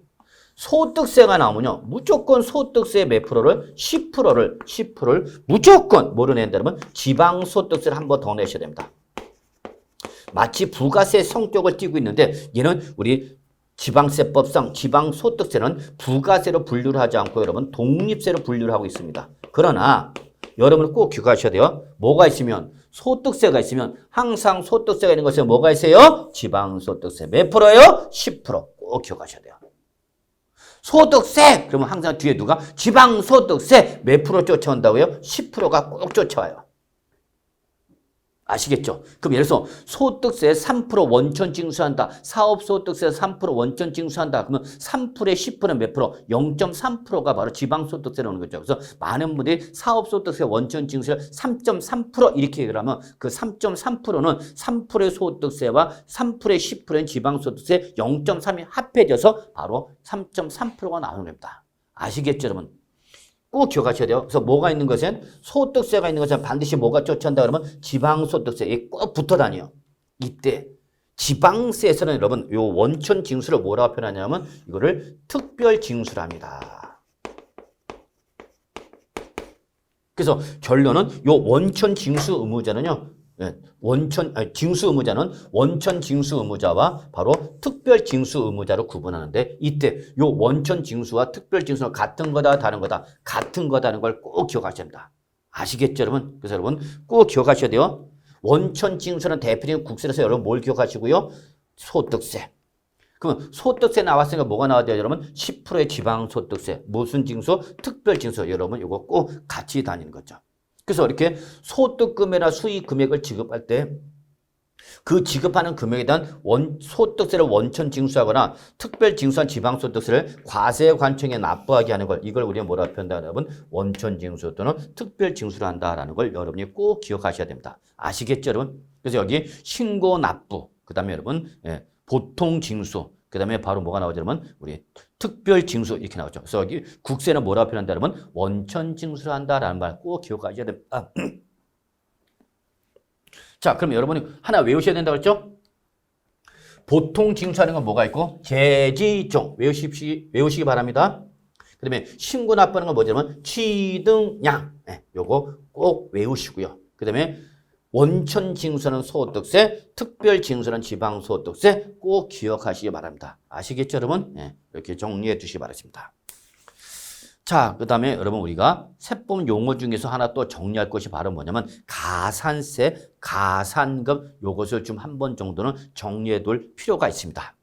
소득세가 나오면요. 무조건 소득세 몇 프로를? 10%를 무조건 뭐로 낸다 그러면 지방소득세를 한 번 더 내셔야 됩니다. 마치 부가세 성격을 띠고 있는데 얘는 우리 지방세법상 지방소득세는 부가세로 분류를 하지 않고 여러분 독립세로 분류를 하고 있습니다. 그러나 여러분 꼭 기억하셔야 돼요. 뭐가 있으면 소득세가 있으면 항상 소득세가 있는 것에 뭐가 있어요? 지방소득세 몇 프로예요? 10%. 꼭 기억하셔야 돼요. 소득세 그러면 항상 뒤에 누가 지방소득세 몇 프로 쫓아온다고요? 10%가 꼭 쫓아와요. 아시겠죠? 그럼 예를 들어서 소득세 3% 원천 징수한다. 사업소득세 3% 원천 징수한다. 그러면 3%에 10%는 몇 프로? 0.3%가 바로 지방소득세로 오는 거죠. 그래서 많은 분들이 사업소득세 원천 징수를 3.3% 이렇게 얘기를 하면 그 3.3%는 3%의 소득세와 3%의 10%인 지방소득세 0.3이 합해져서 바로 3.3%가 나오는 겁니다. 아시겠죠, 여러분? 꼭 기억하셔야 돼요. 그래서 뭐가 있는 것은 소득세가 있는 것은 반드시 뭐가 쫓아온다 그러면 지방소득세에 꼭 붙어 다녀요. 이때 지방세에서는 여러분 요 원천 징수를 뭐라고 표현하냐면 이거를 특별징수랍니다. 그래서 결론은 요 원천 징수 의무자는요. 징수 의무자는 원천 징수 의무자와 바로 특별 징수 의무자로 구분하는데 이때 요 원천 징수와 특별 징수는 같은 거다 다른 거다 같은 거다는 걸 꼭 기억하셔야 합니다. 아시겠죠, 여러분? 그래서 여러분 꼭 기억하셔야 돼요. 원천 징수는 대표적인 국세에서 여러분 뭘 기억하시고요? 소득세. 그러면 소득세 나왔으니까 뭐가 나와야 돼요, 여러분? 10%의 지방소득세. 무슨 징수? 특별 징수. 여러분 이거 꼭 같이 다니는 거죠. 그래서 이렇게 소득금이나 수익금액을 지급할 때 그 지급하는 금액에 대한 소득세를 원천 징수하거나 특별 징수한 지방소득세를 과세관청에 납부하게 하는 걸 이걸 우리가 뭐라고 표현한다 여러분? 원천 징수 또는 특별 징수를 한다라는 걸 여러분이 꼭 기억하셔야 됩니다. 아시겠죠, 여러분? 그래서 여기 신고 납부 그다음에 여러분 보통 징수, 그 다음에 바로 뭐가 나오죠? 그러면 우리 특별 징수 이렇게 나오죠. 그래서 여기 국세는 뭐라고 표현한다? 그러면 원천 징수를 한다라는 말 꼭 기억하셔야 됩니다. 자, 그럼 여러분이 하나 외우셔야 된다고 그랬죠? 보통 징수하는 건 뭐가 있고 제지종 외우시기 바랍니다. 그 다음에 신고 납부하는 건 뭐냐면 취등량 요거 꼭 외우시고요. 그 다음에 원천 징수는 소득세, 특별 징수는 지방소득세 꼭 기억하시기 바랍니다. 아시겠죠, 여러분? 이렇게 정리해 두시기 바랍니다. 자, 그 다음에 여러분 우리가 세법 용어 중에서 하나 또 정리할 것이 바로 뭐냐면 가산세, 가산금 요것을 좀 한 번 정도는 정리해 둘 필요가 있습니다.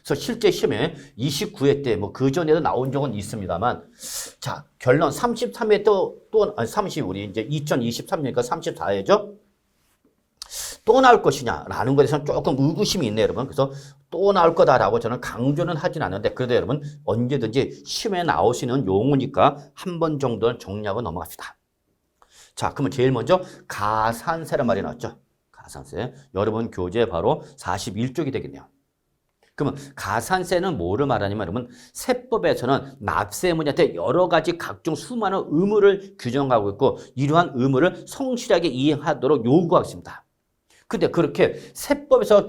그래서 실제 시험에 29회 때 뭐 그전에도 나온 적은 있습니다만 자, 결론 33회 아니 30 우리 이제 2023년이니까 34회죠. 또 나올 것이냐라는 것에 대해서는 조금 의구심이 있네요, 여러분. 그래서 또 나올 거다라고 저는 강조는 하진 않는데 그래도 여러분 언제든지 시험에 나올 수 있는 용어니까 한 번 정도는 정리하고 넘어갑시다. 자, 그러면 제일 먼저 가산세란 말이 나왔죠. 가산세. 여러분 교재 바로 41쪽이 되겠네요. 그러면 가산세는 뭐를 말하냐면 여러분 세법에서는 납세의무자한테 여러 가지 각종 수많은 의무를 규정하고 있고 이러한 의무를 성실하게 이행하도록 요구하고 있습니다. 근데 그렇게 세법에서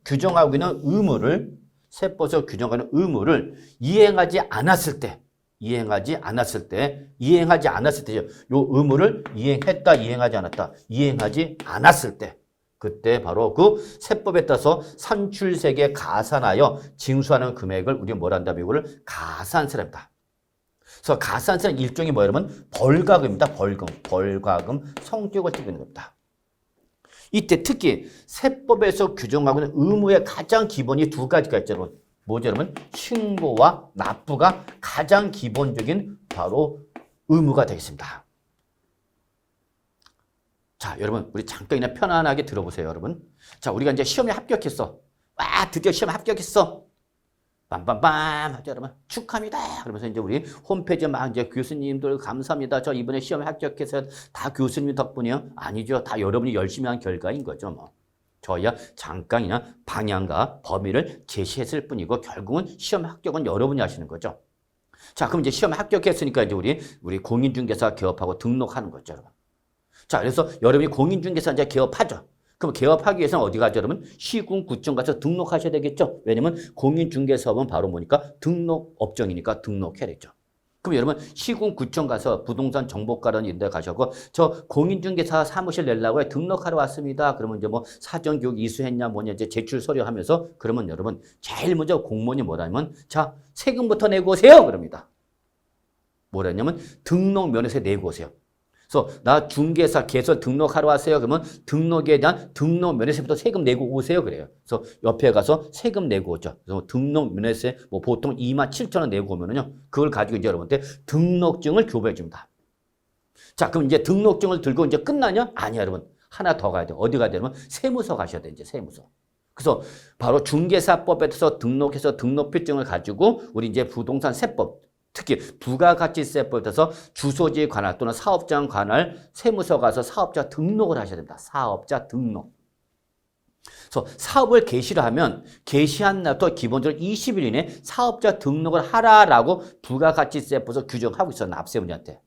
규정하고 있는 의무를 세법에서 규정하는 의무를 이행하지 않았을 때 요 의무를 이행했다, 이행하지 않았다, 이행하지 않았을 때 그때 바로 그 세법에 따라서 산출세계 가산하여 징수하는 금액을 우리가 뭐라 한다면 이거를 가산세랍니다. 그래서 가산세는 일종의 뭐냐면 벌과금입니다. 벌과금 성격을 띠고 있는 겁니다. 이때 특히 세법에서 규정하고 있는 의무의 가장 기본이 두 가지가 있죠, 여러분. 뭐죠, 여러분? 신고와 납부가 가장 기본적인 바로 의무가 되겠습니다. 자, 여러분, 우리 잠깐 그냥 편안하게 들어보세요, 여러분. 자, 우리가 이제 시험에 합격했어. 와, 드디어 시험에 합격했어. 빰빰빰 하죠, 여러분. 축하합니다. 그러면서 이제 우리 홈페이지에 막 이제 교수님들 감사합니다. 저 이번에 시험에 합격해서 다 교수님 덕분이요? 아니죠. 다 여러분이 열심히 한 결과인 거죠, 뭐. 저희야 잠깐 그냥 방향과 범위를 제시했을 뿐이고 결국은 시험 합격은 여러분이 하시는 거죠. 자, 그럼 이제 시험 합격했으니까 이제 우리 공인중개사 개업하고 등록하는 거죠, 여러분. 자, 그래서 여러분이 공인중개사 이제 개업하죠. 그럼 개업하기 위해서는 어디 가죠, 여러분? 시군구청 가서 등록하셔야 되겠죠. 왜냐면 공인중개사업은 바로 뭐니까 등록업종이니까 등록해야 되죠. 그럼 여러분 시군구청 가서 부동산 정보과라는 이런 데 가셔서 저 공인중개사 사무실 내려고 등록하러 왔습니다. 그러면 이제 뭐 사전교육 이수했냐 뭐냐 이제 제출 서류 하면서 그러면 여러분 제일 먼저 공무원이 뭐라면 자, 세금부터 내고 오세요. 그럽니다. 뭐라냐면 등록면허세 내고 오세요. 그래서 나 중개사 개설 등록하러 왔어요. 그러면 등록에 대한 등록면허세부터 세금 내고 오세요. 그래요. 그래서 옆에 가서 세금 내고 오죠. 그래서 등록면허세 뭐 보통 27,000원 내고 오면은요. 그걸 가지고 이제 여러분한테 등록증을 교부해 줍니다. 자, 그럼 이제 등록증을 들고 이제 끝나냐? 아니야, 여러분. 하나 더 가야 돼. 어디 가야 되냐면 세무서 가셔야 돼. 이제 세무서. 그래서 바로 중개사법에 따라서 등록해서 등록필증을 가지고 우리 이제 부동산 세법 특히 부가가치세법에 따라서 주소지에 관할 또는 사업장 관할 세무서 가서 사업자 등록을 하셔야 됩니다. 사업자 등록. 그래서 사업을 개시를 하면 개시한 날부터 기본적으로 20일 이내에 사업자 등록을 하라라고 부가가치세법에서 규정하고 있어요. 납세문자한테.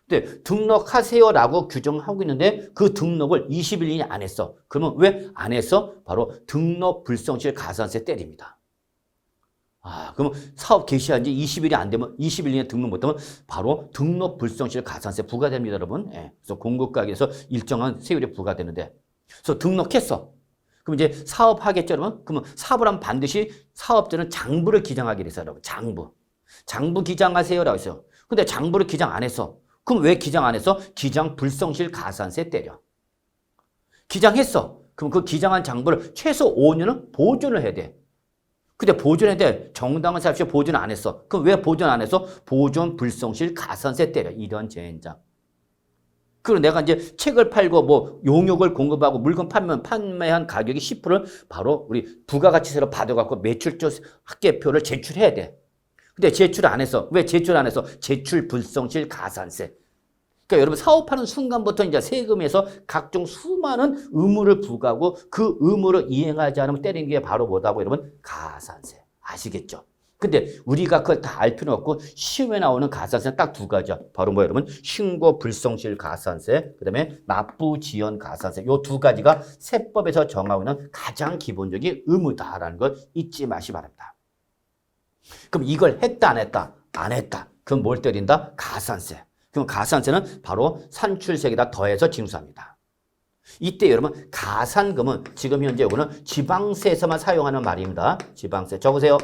근데 등록하세요라고 규정하고 있는데 그 등록을 20일 이내 안 했어. 그러면 왜 안 했어? 바로 등록 불성실 가산세 때립니다. 아, 그러면 사업 개시한 지 20일이 안 되면 20일 이내 등록 못하면 바로 등록 불성실 가산세 부과됩니다, 여러분. 예. 그래서 공급가격에서 일정한 세율이 부과되는데, 그래서 등록했어. 그럼 이제 사업하겠죠, 여러분. 그러면 사업을 하면 반드시 사업자는 장부를 기장하게 돼서 여러분, 장부 기장하세요라고 했어요. 근데 장부를 기장 안 했어. 그럼 왜 기장 안 했어? 기장 불성실 가산세 때려. 기장했어. 그럼 그 기장한 장부를 최소 5년은 보존을 해야 돼. 근데 보존해야 돼. 정당한 사업시 보존 안 했어. 그럼 왜 보존 안 했어? 보존 불성실 가산세 때려. 이런 젠장. 그리고 내가 이제 책을 팔고 뭐 용역을 공급하고 물건 판매한 가격이 10%를 바로 우리 부가가치세로 받아갖고 매출조 합계표를 제출해야 돼. 근데 제출 안 했어. 왜 제출 안 했어? 제출 불성실 가산세. 그러니까 여러분 사업하는 순간부터 이제 세금에서 각종 수많은 의무를 부과하고 그 의무를 이행하지 않으면 때리는 게 바로 뭐다고 여러분? 가산세. 아시겠죠? 근데 우리가 그걸 다 알 필요는 없고 시험에 나오는 가산세는 딱 두 가지야. 바로 뭐 여러분? 신고 불성실 가산세, 그다음에 납부 지연 가산세. 요 두 가지가 세법에서 정하고 있는 가장 기본적인 의무다라는 걸 잊지 마시기 바랍니다. 그럼 이걸 했다 안 했다? 안 했다. 그럼 뭘 때린다? 가산세. 그럼 가산세는 바로 산출세에다 더해서 징수합니다. 이때 여러분 가산금은 지금 현재 이거는 지방세에서만 사용하는 말입니다. 지방세 적으세요.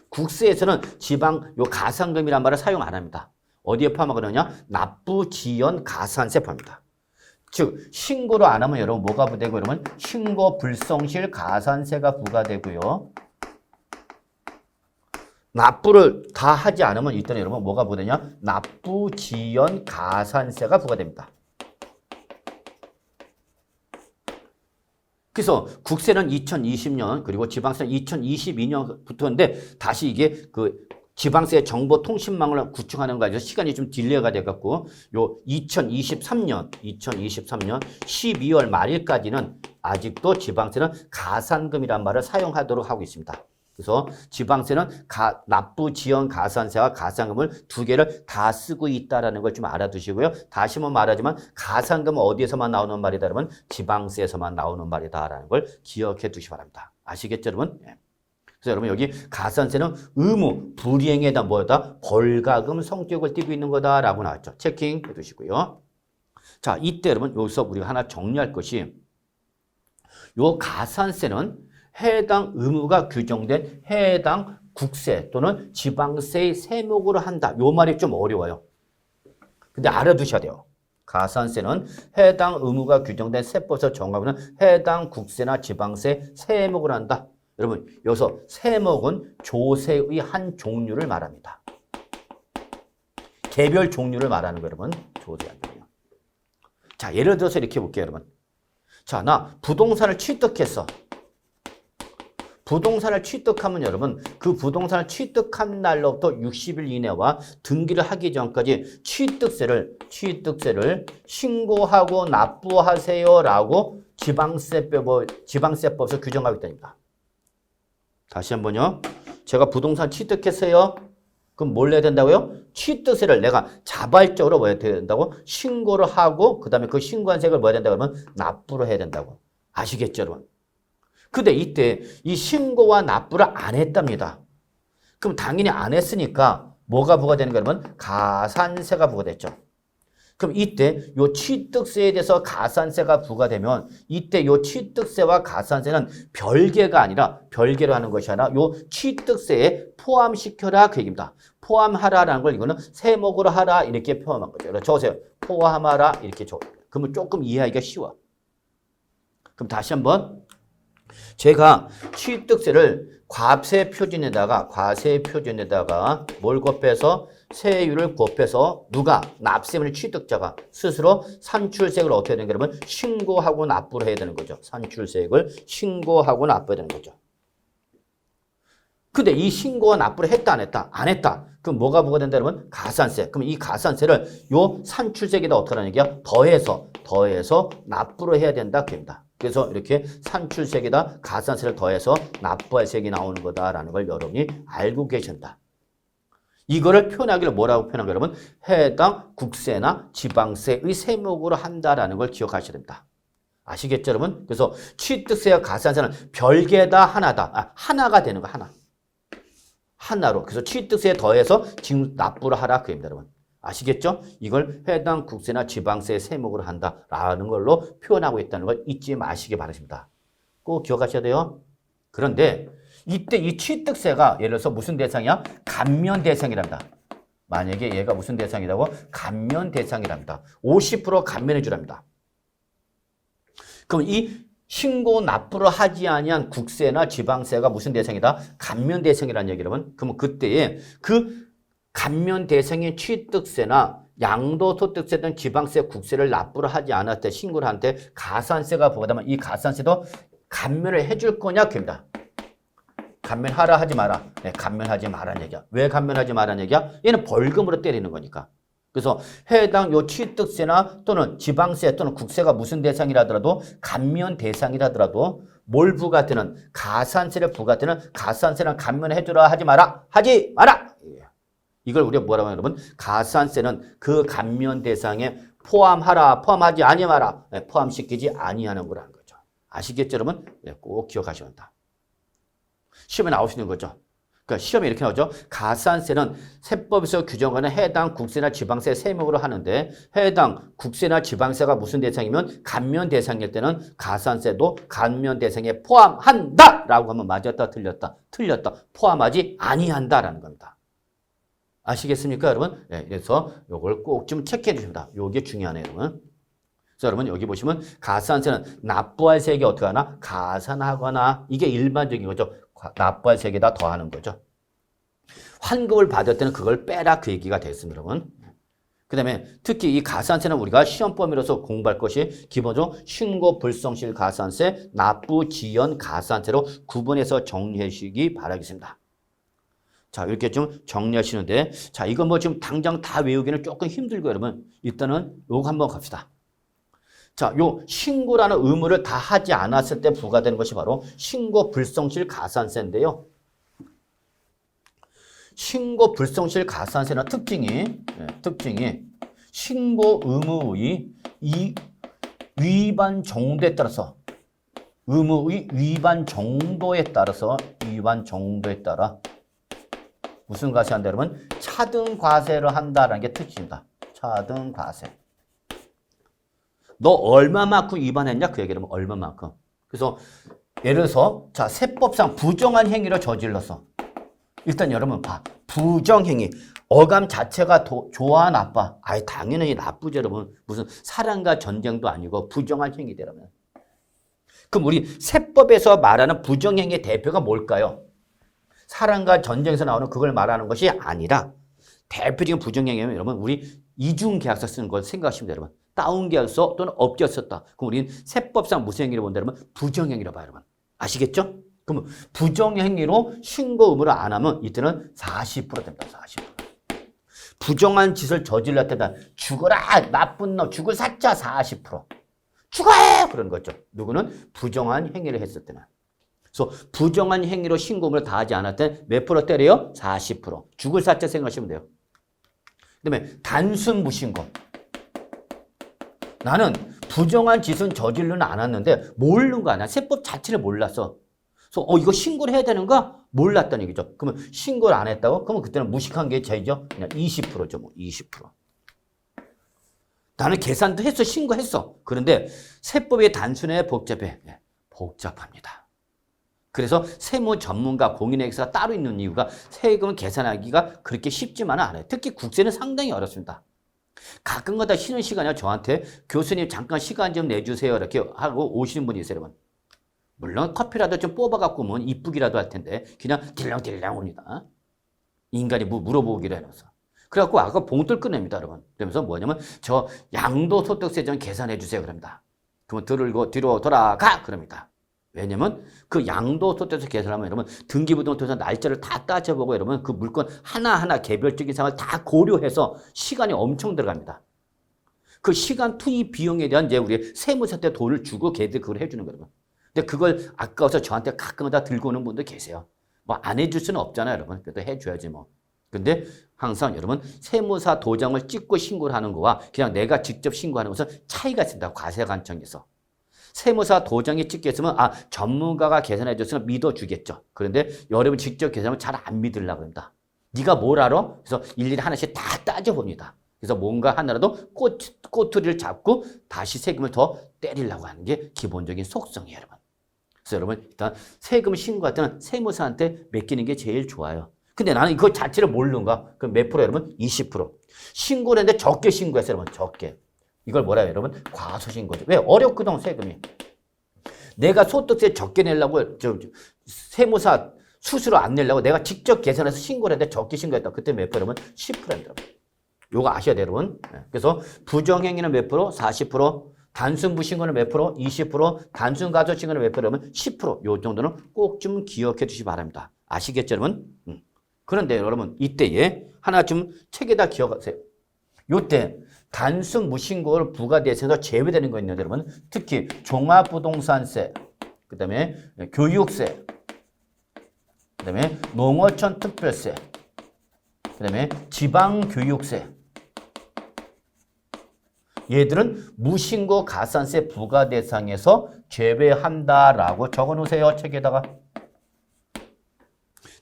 국세에서는 요 가산금이란 말을 사용 안 합니다. 어디에 포함하거든요? 납부 지연 가산세 포함합니다. 즉 신고를 안 하면 여러분 뭐가 부과되고 여러분 신고 불성실 가산세가 부과되고요. 납부를 다 하지 않으면 이때는 여러분 뭐가 부과되냐? 납부 지연 가산세가 부과됩니다. 그래서 국세는 2020년 그리고 지방세는 2022년부터인데 다시 이게 그 지방세 정보통신망을 구축하는 거에서 시간이 좀 딜레이가 돼갖고 요 2023년 12월 말일까지는 아직도 지방세는 가산금이란 말을 사용하도록 하고 있습니다. 그래서 지방세는 납부 지연 가산세와 가산금을 두 개를 다 쓰고 있다는 걸 좀 알아두시고요. 다시 한번 말하지만 가산금은 어디에서만 나오는 말이다 여러분? 지방세에서만 나오는 말이다라는 걸 기억해 두시기 바랍니다. 아시겠죠 여러분? 네. 그래서 여러분 여기 가산세는 의무, 불이행에 대한 뭐다? 벌가금 성격을 띠고 있는 거다라고 나왔죠. 체킹해 두시고요. 자, 이때 여러분 여기서 우리가 하나 정리할 것이 요 가산세는 해당 의무가 규정된 해당 국세 또는 지방세의 세목으로 한다. 요 말이 좀 어려워요. 근데 알아두셔야 돼요. 가산세는 해당 의무가 규정된 세법에서 정하고 있는 해당 국세나 지방세 세목으로 한다. 여러분 여기서 세목은 조세의 한 종류를 말합니다. 개별 종류를 말하는 거예요. 여러분. 조세 한 종류. 자 예를 들어서 이렇게 볼게요. 여러분. 자 나 부동산을 취득했어. 부동산을 취득하면 여러분 그 부동산을 취득한 날로부터 60일 이내와 등기를 하기 전까지 취득세를 신고하고 납부하세요라고 지방세법에서 규정하고 있답니다. 다시 한번요. 제가 부동산 취득했어요. 그럼 뭘 내야 된다고요? 취득세를 내가 자발적으로 뭐 해야 된다고? 신고를 하고 그 다음에 그 신고한 세액을 뭐 해야 된다고 그러면 납부를 해야 된다고. 아시겠죠 여러분? 근데 이때 이 신고와 납부를 안 했답니다. 그럼 당연히 안 했으니까 뭐가 부과되는 거냐면 가산세가 부과됐죠. 그럼 이때 요 취득세에 대해서 가산세가 부과되면 이때 요 취득세와 가산세는 별개가 아니라 별개로 하는 것이 아니라 요 취득세에 포함시켜라 그 얘기입니다. 포함하라라는 걸 이거는 세목으로 하라 이렇게 표현한 거죠. 적으세요. 포함하라 이렇게 적어요. 그러면 조금 이해하기가 쉬워. 그럼 다시 한번 제가 취득세를 과세 표준에다가 뭘 곱해서 세율을 곱해서 누가 납세물 취득자가 스스로 산출세액을 어떻게 해야 되는 거냐면 신고하고 납부를 해야 되는 거죠. 산출세액을 신고하고 납부해야 되는 거죠. 근데 이 신고와 납부를 했다 안 했다? 안 했다. 그럼 뭐가 부과된다 그러면 가산세. 그럼 이 가산세를 요 산출세액에다 어떻게 하는 얘기야? 더해서 납부를 해야 된다 그입니다. 그래서 이렇게 산출세액에다 가산세를 더해서 납부할 세액이 나오는 거다라는 걸 여러분이 알고 계신다. 이거를 표현하기를 뭐라고 표현한 거냐면 해당 국세나 지방세의 세목으로 한다라는 걸 기억하셔야 됩니다. 아시겠죠 여러분? 그래서 취득세와 가산세는 별개다 하나다. 하나가 되는 거 하나. 하나로. 그래서 취득세에 더해서 납부를 하라 그입니다 여러분. 아시겠죠? 이걸 해당 국세나 지방세 세목으로 한다라는 걸로 표현하고 있다는 걸 잊지 마시기 바랍니다. 꼭 기억하셔야 돼요. 그런데 이때 이 취득세가 예를 들어서 무슨 대상이야? 감면 대상이랍니다. 만약에 얘가 무슨 대상이라고? 감면 대상이랍니다. 50% 감면해 주랍니다. 그럼 이 신고 납부를 하지 아니한 국세나 지방세가 무슨 대상이다? 감면 대상이라는 얘기라면 그러면 그때에 그 감면 대상인 취득세나 양도소득세 등 지방세, 국세를 납부를 하지 않았을 때 신고를 할 때 가산세가 부과되면 이 가산세도 감면을 해줄 거냐 그입니다. 감면하라 하지 마라. 네, 감면하지 마라는 얘기야. 왜 감면하지 마라는 얘기야? 얘는 벌금으로 때리는 거니까. 그래서 해당 요 취득세나 또는 지방세 또는 국세가 무슨 대상이라더라도 감면 대상이라더라도 뭘 부과되는 가산세를 부과되는 가산세는 감면해주라 하지 마라 하지 마라. 이걸 우리가 뭐라고 하냐 여러분 가산세는 그 감면 대상에 포함하라 포함하지 아니 마라 포함시키지 아니하는 거라는 거죠. 아시겠죠 여러분? 꼭 기억하시면 된다. 시험에 나올 수 있는 거죠. 그러니까 시험에 이렇게 나오죠. 가산세는 세법에서 규정하는 해당 국세나 지방세 세목으로 하는데 해당 국세나 지방세가 무슨 대상이면 감면 대상일 때는 가산세도 감면 대상에 포함한다 라고 하면 맞았다 틀렸다 틀렸다 포함하지 아니한다라는 겁니다. 아시겠습니까 여러분? 네, 그래서 이걸 꼭 좀 체크해 주십니다. 이게 중요하네요 여러분. 자, 여러분 여기 보시면 가산세는 납부할 세액이 어떻게 하나? 가산하거나 이게 일반적인 거죠. 납부할 세액에다 더하는 거죠. 환급을 받을 때는 그걸 빼라 그 얘기가 됐습니다. 여러분. 그 다음에 특히 이 가산세는 우리가 시험 범위로서 공부할 것이 기본적으로 신고 불성실 가산세, 납부 지연 가산세로 구분해서 정리해 주시기 바라겠습니다. 자, 이렇게 좀 정리하시는데 자, 이건 뭐 지금 당장 다 외우기는 조금 힘들고 여러분 일단은 요거 한번 갑시다. 자, 요 신고라는 의무를 다 하지 않았을 때 부과되는 것이 바로 신고 불성실 가산세인데요. 신고 불성실 가산세는 특징이 신고 의무의 이 위반 정도에 따라서 의무의 위반 정도에 따라 무슨 과세 한다 여러분? 차등 과세를 한다라는 게 특징입니다. 차등 과세. 너 얼마만큼 위반했냐? 그 얘기를 하면 얼마만큼. 그래서 예를 들어서 자 세법상 부정한 행위를 저질러서 일단 여러분 봐. 부정행위. 어감 자체가 좋아 나빠? 아예 당연히 나쁘죠 여러분. 무슨 사랑과 전쟁도 아니고 부정한 행위대라면. 그럼 우리 세법에서 말하는 부정행위의 대표가 뭘까요? 사랑과 전쟁에서 나오는 그걸 말하는 것이 아니라 대표적인 부정행위는 여러분 우리 이중계약서 쓰는 걸 생각하시면 돼요 여러분. 다운계약서 또는 업계약서 썼다. 그럼 우리는 세법상 무슨 행위를 본다 여러분? 부정행위라고 봐요 여러분. 아시겠죠? 그러면 부정행위로 신고 의무를 안 하면 이때는 40% 됩니다. 40%. 부정한 짓을 저질렀을 때다. 죽어라 나쁜 놈 죽을 사자 40%. 죽어야 그런 거죠. 누구는 부정한 행위를 했을 때는. 그래서 부정한 행위로 신고 의무를 다하지 않을 때 몇 프로 때려요? 40%. 죽을 사자 생각하시면 돼요. 그 다음에 단순 무신고. 나는 부정한 짓은 저질러는 않았는데 모르는 거 아니야. 세법 자체를 몰랐어. 그래서 이거 신고를 해야 되는가? 몰랐다는 얘기죠. 그러면 신고를 안 했다고? 그러면 그때는 무식한 게 제이죠. 그냥 20%죠. 뭐 20%. 나는 계산도 했어. 신고했어. 그런데 세법이 단순해 복잡해? 네, 복잡합니다. 그래서 세무 전문가 공인회계사가 따로 있는 이유가 세금을 계산하기가 그렇게 쉽지만은 않아요. 특히 국세는 상당히 어렵습니다. 가끔가다 쉬는 시간에 저한테 교수님 잠깐 시간 좀 내주세요 이렇게 하고 오시는 분이 있어요 여러분. 물론 커피라도 좀 뽑아갖고 오면 이쁘기라도 할 텐데 그냥 딜랑딜랑 옵니다. 인간이 물어보기로 해놔서. 그래갖고 아까 봉투를 꺼냅니다 여러분. 그러면서 뭐냐면 저 양도소득세 좀 계산해 주세요 그럽니다. 그러면 들고 뒤로 돌아가 그럽니다. 왜냐면 그 양도소득세 계산하면 여러분 등기부등본에서 날짜를 다 따져보고 여러분 그 물건 하나하나 개별적인 상황을 다 고려해서 시간이 엄청 들어갑니다. 그 시간 투입 비용에 대한 이제 우리 세무사 때 돈을 주고 걔들 그걸 해주는 거예요. 근데 그걸 아까워서 저한테 가끔마다 들고 오는 분도 계세요. 뭐 안 해줄 수는 없잖아요 여러분. 그래도 해줘야지 뭐. 근데 항상 여러분 세무사 도장을 찍고 신고를 하는 거와 그냥 내가 직접 신고하는 것은 차이가 있습니다. 과세 관점에서. 세무사 도장이 찍혀 있으면 전문가가 계산해 줬으면 믿어주겠죠. 그런데 여러분 직접 계산하면 잘 안 믿으려고 합니다. 네가 뭘 알아? 그래서 일일이 하나씩 다 따져봅니다. 그래서 뭔가 하나라도 꼬투리를 잡고 다시 세금을 더 때리려고 하는 게 기본적인 속성이에요 여러분. 그래서 여러분 일단 세금 신고할 때는 세무사한테 맡기는 게 제일 좋아요. 근데 나는 이거 자체를 모르는가? 그럼 몇 프로 여러분? 20%. 신고를 했는데 적게 신고했어요 여러분. 적게. 이걸 뭐라 해요 여러분? 과소신고죠. 왜? 어렵거든 세금이. 내가 소득세 적게 내려고 세무사 수수료 안 내려고 내가 직접 계산해서 신고를 했는데 적게 신고했다. 그때 몇 프로 여러분? 10%입니다. 요거 아셔야 돼요 여러분. 그래서 부정행위는 몇 프로? 40%. 단순 무신고는 몇 프로? 20%. 단순 과소신고는 몇 프로? 여러분? 10%. 요 정도는 꼭 좀 기억해 주시기 바랍니다. 아시겠죠 여러분? 그런데 여러분 이때에 하나 좀 책에다 기억하세요. 요때 단순 무신고를 부가대세에서 제외되는 거 있는데 여러분 특히 종합부동산세, 그 다음에 교육세, 그 다음에 농어촌 특별세, 그 다음에 지방교육세. 얘들은 무신고 가산세 부과 대상에서 제외한다라고 적어놓으세요. 책에다가.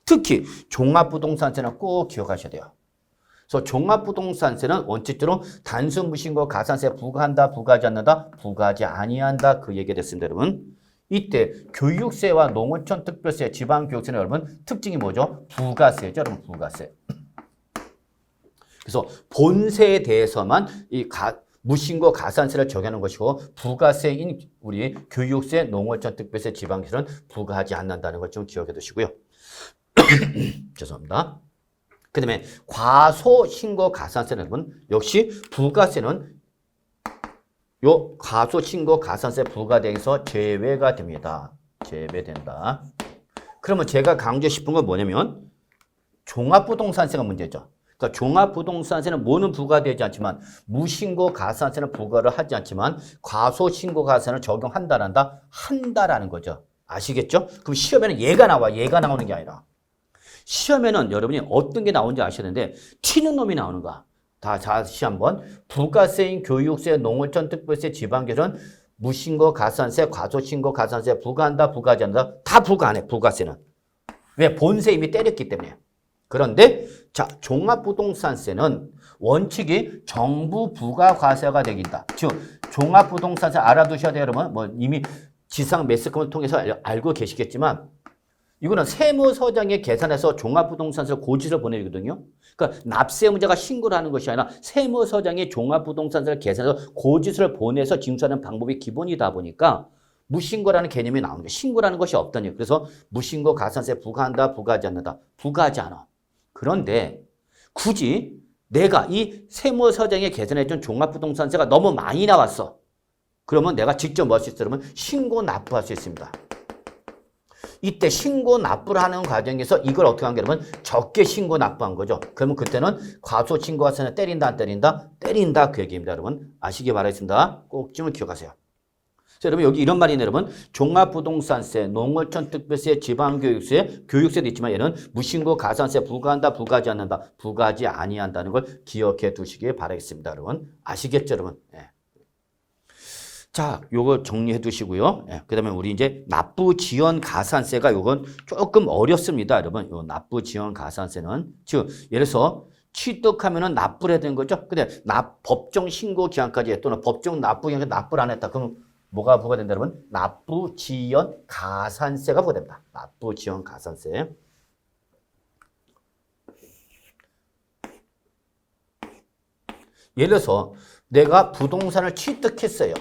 특히 종합부동산세는 꼭 기억하셔야 돼요. 그래서 종합부동산세는 원칙적으로 단순 무신고 가산세 부과한다, 부과하지 않는다, 부과하지 아니한다 그 얘기가 됐습니다. 여러분. 이때 교육세와 농어촌 특별세, 지방교육세는 여러분 특징이 뭐죠? 부가세죠. 여러분 부가세. 그래서 본세에 대해서만 이 무신고 가산세를 적용하는 것이고 부가세인 우리 교육세, 농어촌 특별세, 지방세는 부과하지 않는다는 걸 좀 기억해 두시고요. 죄송합니다. 그 다음에 과소신고 가산세는 여러분 역시 부가세는 요 과소신고 가산세 부과대에서 제외가 됩니다. 제외된다. 그러면 제가 강조하고 싶은 건 뭐냐면 종합부동산세가 문제죠. 그러니까 종합부동산세는 뭐는 부과되지 않지만 무신고 가산세는 부과를 하지 않지만 과소신고 가산을 적용한다란다? 한다라는 거죠. 아시겠죠? 그럼 시험에는 얘가 나와. 얘가 나오는 게 아니라. 시험에는 여러분이 어떤 게 나오는지 아셔야 되는데 튀는 놈이 나오는 거야. 다 다시 한번 부가세인 교육세, 농어촌 특별세, 지방세는 무신고 가산세, 과소신고 가산세 부과한다, 부과하지 않는다. 다 부과 안 해. 부가세는. 왜? 본세 이미 때렸기 때문에. 그런데 자 종합부동산세는 원칙이 정부 부가과세가 되긴다. 즉 종합부동산세 알아두셔야 돼요. 여러분. 뭐 이미 지상 매스컴을 통해서 알고 계시겠지만 이거는 세무서장의 계산에서 종합부동산세 고지를 보내거든요. 그러니까 납세 문제가 신고를 하는 것이 아니라 세무서장이 종합부동산세를 계산해서 고지서를 보내서 징수하는 방법이 기본이다 보니까 무신고라는 개념이 나오는 거예요. 신고라는 것이 없다니. 그래서 무신고 가산세 부과한다, 부과하지 않는다. 부과하지 않아. 그런데 굳이 내가 이 세무서장이 계산해준 종합부동산세가 너무 많이 나왔어. 그러면 내가 직접 뭐 할 수 있어요? 그러면 신고 납부할 수 있습니다. 이때 신고 납부를 하는 과정에서 이걸 어떻게 한 거냐면 적게 신고 납부한 거죠. 그러면 그때는 과소신고가세는 때린다 안 때린다? 때린다 그 얘기입니다. 여러분 아시기 바라겠습니다. 꼭 좀 기억하세요. 자, 여러분 여기 이런 말이 있네요. 여러분 종합부동산세, 농어촌 특별세, 지방교육세, 교육세도 있지만 얘는 무신고 가산세 부과한다, 부과하지 않는다, 부과하지 아니한다는 걸 기억해 두시기 바라겠습니다. 여러분 아시겠죠 여러분? 예. 자, 요거 정리해 두시고요. 예, 그 다음에 우리 이제 납부지원 가산세가 요건 조금 어렵습니다. 여러분, 요 납부지원 가산세는. 즉, 예를 들어서 취득하면은 납부를 해야 되는 거죠. 근데 법정 신고 기한까지 또는 법정 납부 기한까지 납부를 안 했다. 그럼 뭐가 부과된다, 여러분? 납부지원 가산세가 부과됩니다. 납부지원 가산세. 예를 들어서 내가 부동산을 취득했어요.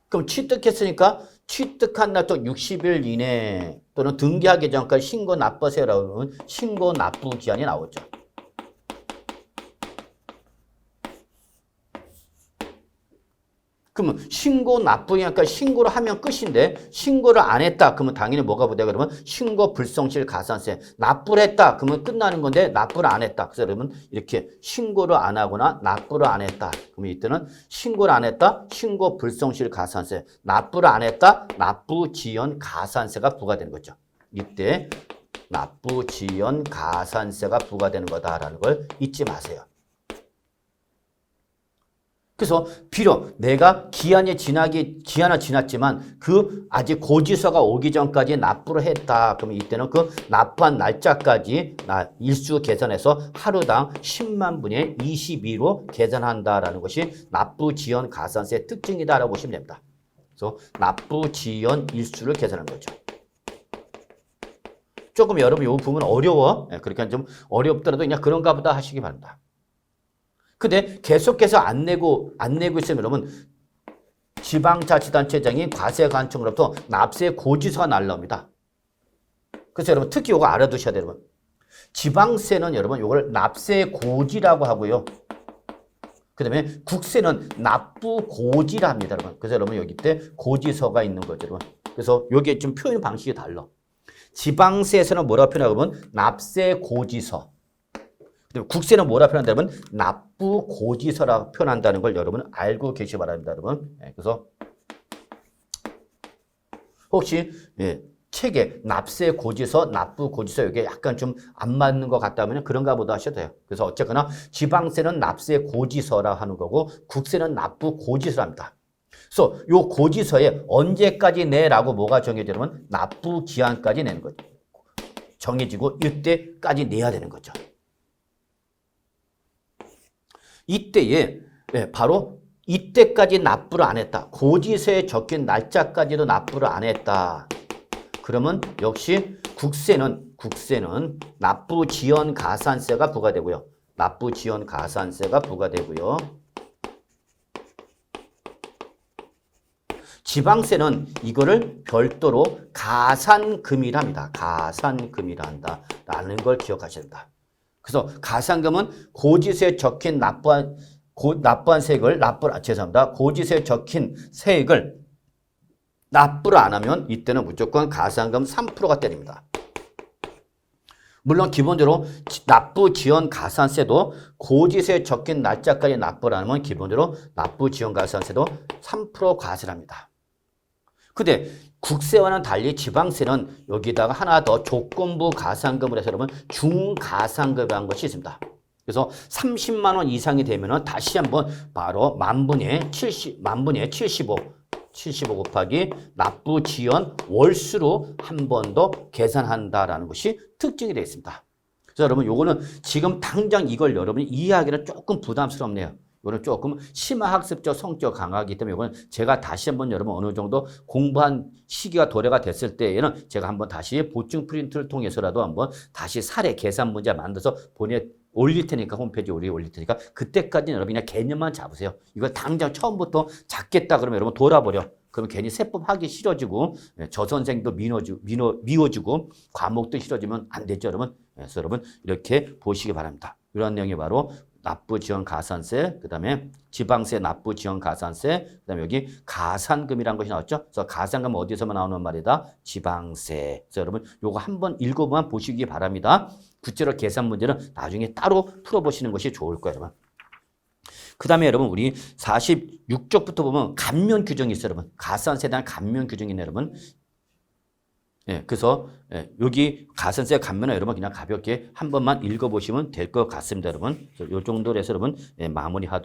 그럼 취득했으니까 취득한 날부터 60일 이내 또는 등기하기 전까지 신고 납부세라고 하는 신고 납부 기한이 나오죠. 그러면 신고 납부 기한까지 신고를 하면 끝인데 신고를 안 했다. 그러면 당연히 뭐가 부대? 그러면 신고 불성실 가산세. 납부를 했다. 그러면 끝나는 건데 납부를 안 했다. 그래서 여러분 이렇게 신고를 안 하거나 납부를 안 했다. 그러면 이때는 신고를 안 했다. 신고 불성실 가산세. 납부를 안 했다. 납부지연 가산세가 부과되는 거죠. 이때 납부지연 가산세가 부과되는 거다라는 걸 잊지 마세요. 그래서 비록 내가 기한은 지났지만 그 아직 고지서가 오기 전까지 납부를 했다. 그러면 이때는 그 납부한 날짜까지 일수 계산해서 하루당 10만 분의 22로 계산한다라는 것이 납부지연 가산세의 특징이다라고 보시면 됩니다. 그래서 납부지연 일수를 계산하는 거죠. 조금 여러분 이 부분 어려워. 그러니까 좀 어렵더라도 그냥 그런가 보다 하시기 바랍니다. 근데 계속해서 안 내고 있으면 여러분 지방자치단체장이 과세관청으로부터 납세 고지서가 날라옵니다. 그래서 여러분 특히 이거 알아두셔야 돼요. 여러분. 지방세는 여러분 이걸 납세 고지라고 하고요. 그 다음에 국세는 납부 고지라 합니다. 여러분. 그래서 여러분 여기 때 고지서가 있는 거죠. 여러분. 그래서 여기에 좀 표현 방식이 달라. 지방세에서는 뭐라고 표현하고 보면 납세 고지서. 국세는 뭐라 표현한다면 납부 납부 고지서라고 표현한다는 걸 여러분 알고 계시기 바랍니다, 여러분. 예, 그래서 혹시 책에 납세 고지서, 납부 고지서 이게 약간 좀 안 맞는 것 같다면 그런가 보다 하셔도 돼요. 그래서 어쨌거나 지방세는 납세 고지서라 하는 거고 국세는 납부 고지서랍니다. 그래서 요 고지서에 언제까지 내라고 뭐가 정해지냐면 납부 기한까지 내는 거죠. 정해지고 이때까지 내야 되는 거죠. 이때에 바로 이때까지 납부를 안 했다. 고지서에 적힌 날짜까지도 납부를 안 했다. 그러면 역시 국세는 납부 지연 가산세가 부과되고요. 납부 지연 가산세가 부과되고요. 지방세는 이거를 별도로 가산금이랍니다. 가산금이라 한다라는 걸 기억하셔야 된다. 그래서 가산금은 고지서에 적힌 납부한 세액을 고지서에 적힌 세액을 납부를 안 하면 이때는 무조건 가산금 3%가 때립니다. 물론 기본적으로 납부 지연 가산세도 고지서에 적힌 날짜까지 납부를 안 하면 기본적으로 납부 지연 가산세도 3% 과세랍니다. 근데 국세와는 달리 지방세는 여기다가 하나 더 조건부 가산금을 해서 여러분 중가산금이라는 것이 있습니다. 그래서 30만 원 이상이 되면은 다시 한번 바로 만분의 75 곱하기 납부 지연 월수로 한 번 더 계산한다라는 것이 특징이 되어 있습니다. 그래서 여러분 요거는 지금 당장 이걸 여러분이 이해하기는 조금 부담스럽네요. 이거는 조금 심화학습적 성격 강하기 때문에 이거는 제가 다시 한번 여러분 어느 정도 공부한 시기가 도래가 됐을 때에는 제가 한번 다시 보충 프린트를 통해서라도 한번 다시 사례 계산 문제 만들어서 올릴 테니까 홈페이지에 올릴 테니까 그때까지는 여러분 그냥 개념만 잡으세요. 이걸 당장 처음부터 잡겠다 그러면 여러분 돌아버려. 그러면 괜히 세법 하기 싫어지고 저 선생도 미워지고 과목도 싫어지면 안 되죠, 여러분. 그래서 여러분 이렇게 보시기 바랍니다. 이런 내용이 바로 납부 지원 가산세, 그다음에 지방세 납부 지원 가산세, 그다음에 여기 가산금이라는 것이 나왔죠. 그래서 가산금 어디서만 나오는 말이다? 지방세. 그래서 여러분 요거 한번 읽어보면 보시기 바랍니다. 구체적 계산 문제는 나중에 따로 풀어보시는 것이 좋을 거예요, 여러분. 그 다음에 여러분 우리 46쪽부터 보면 감면 규정이 있어요, 여러분. 가산세에 대한 감면 규정이 있네요, 여러분. 그래서 여기 가산세 감면은 여러분 그냥 가볍게 한 번만 읽어보시면 될 것 같습니다, 여러분. 이 정도로 해서 여러분 마무리하도록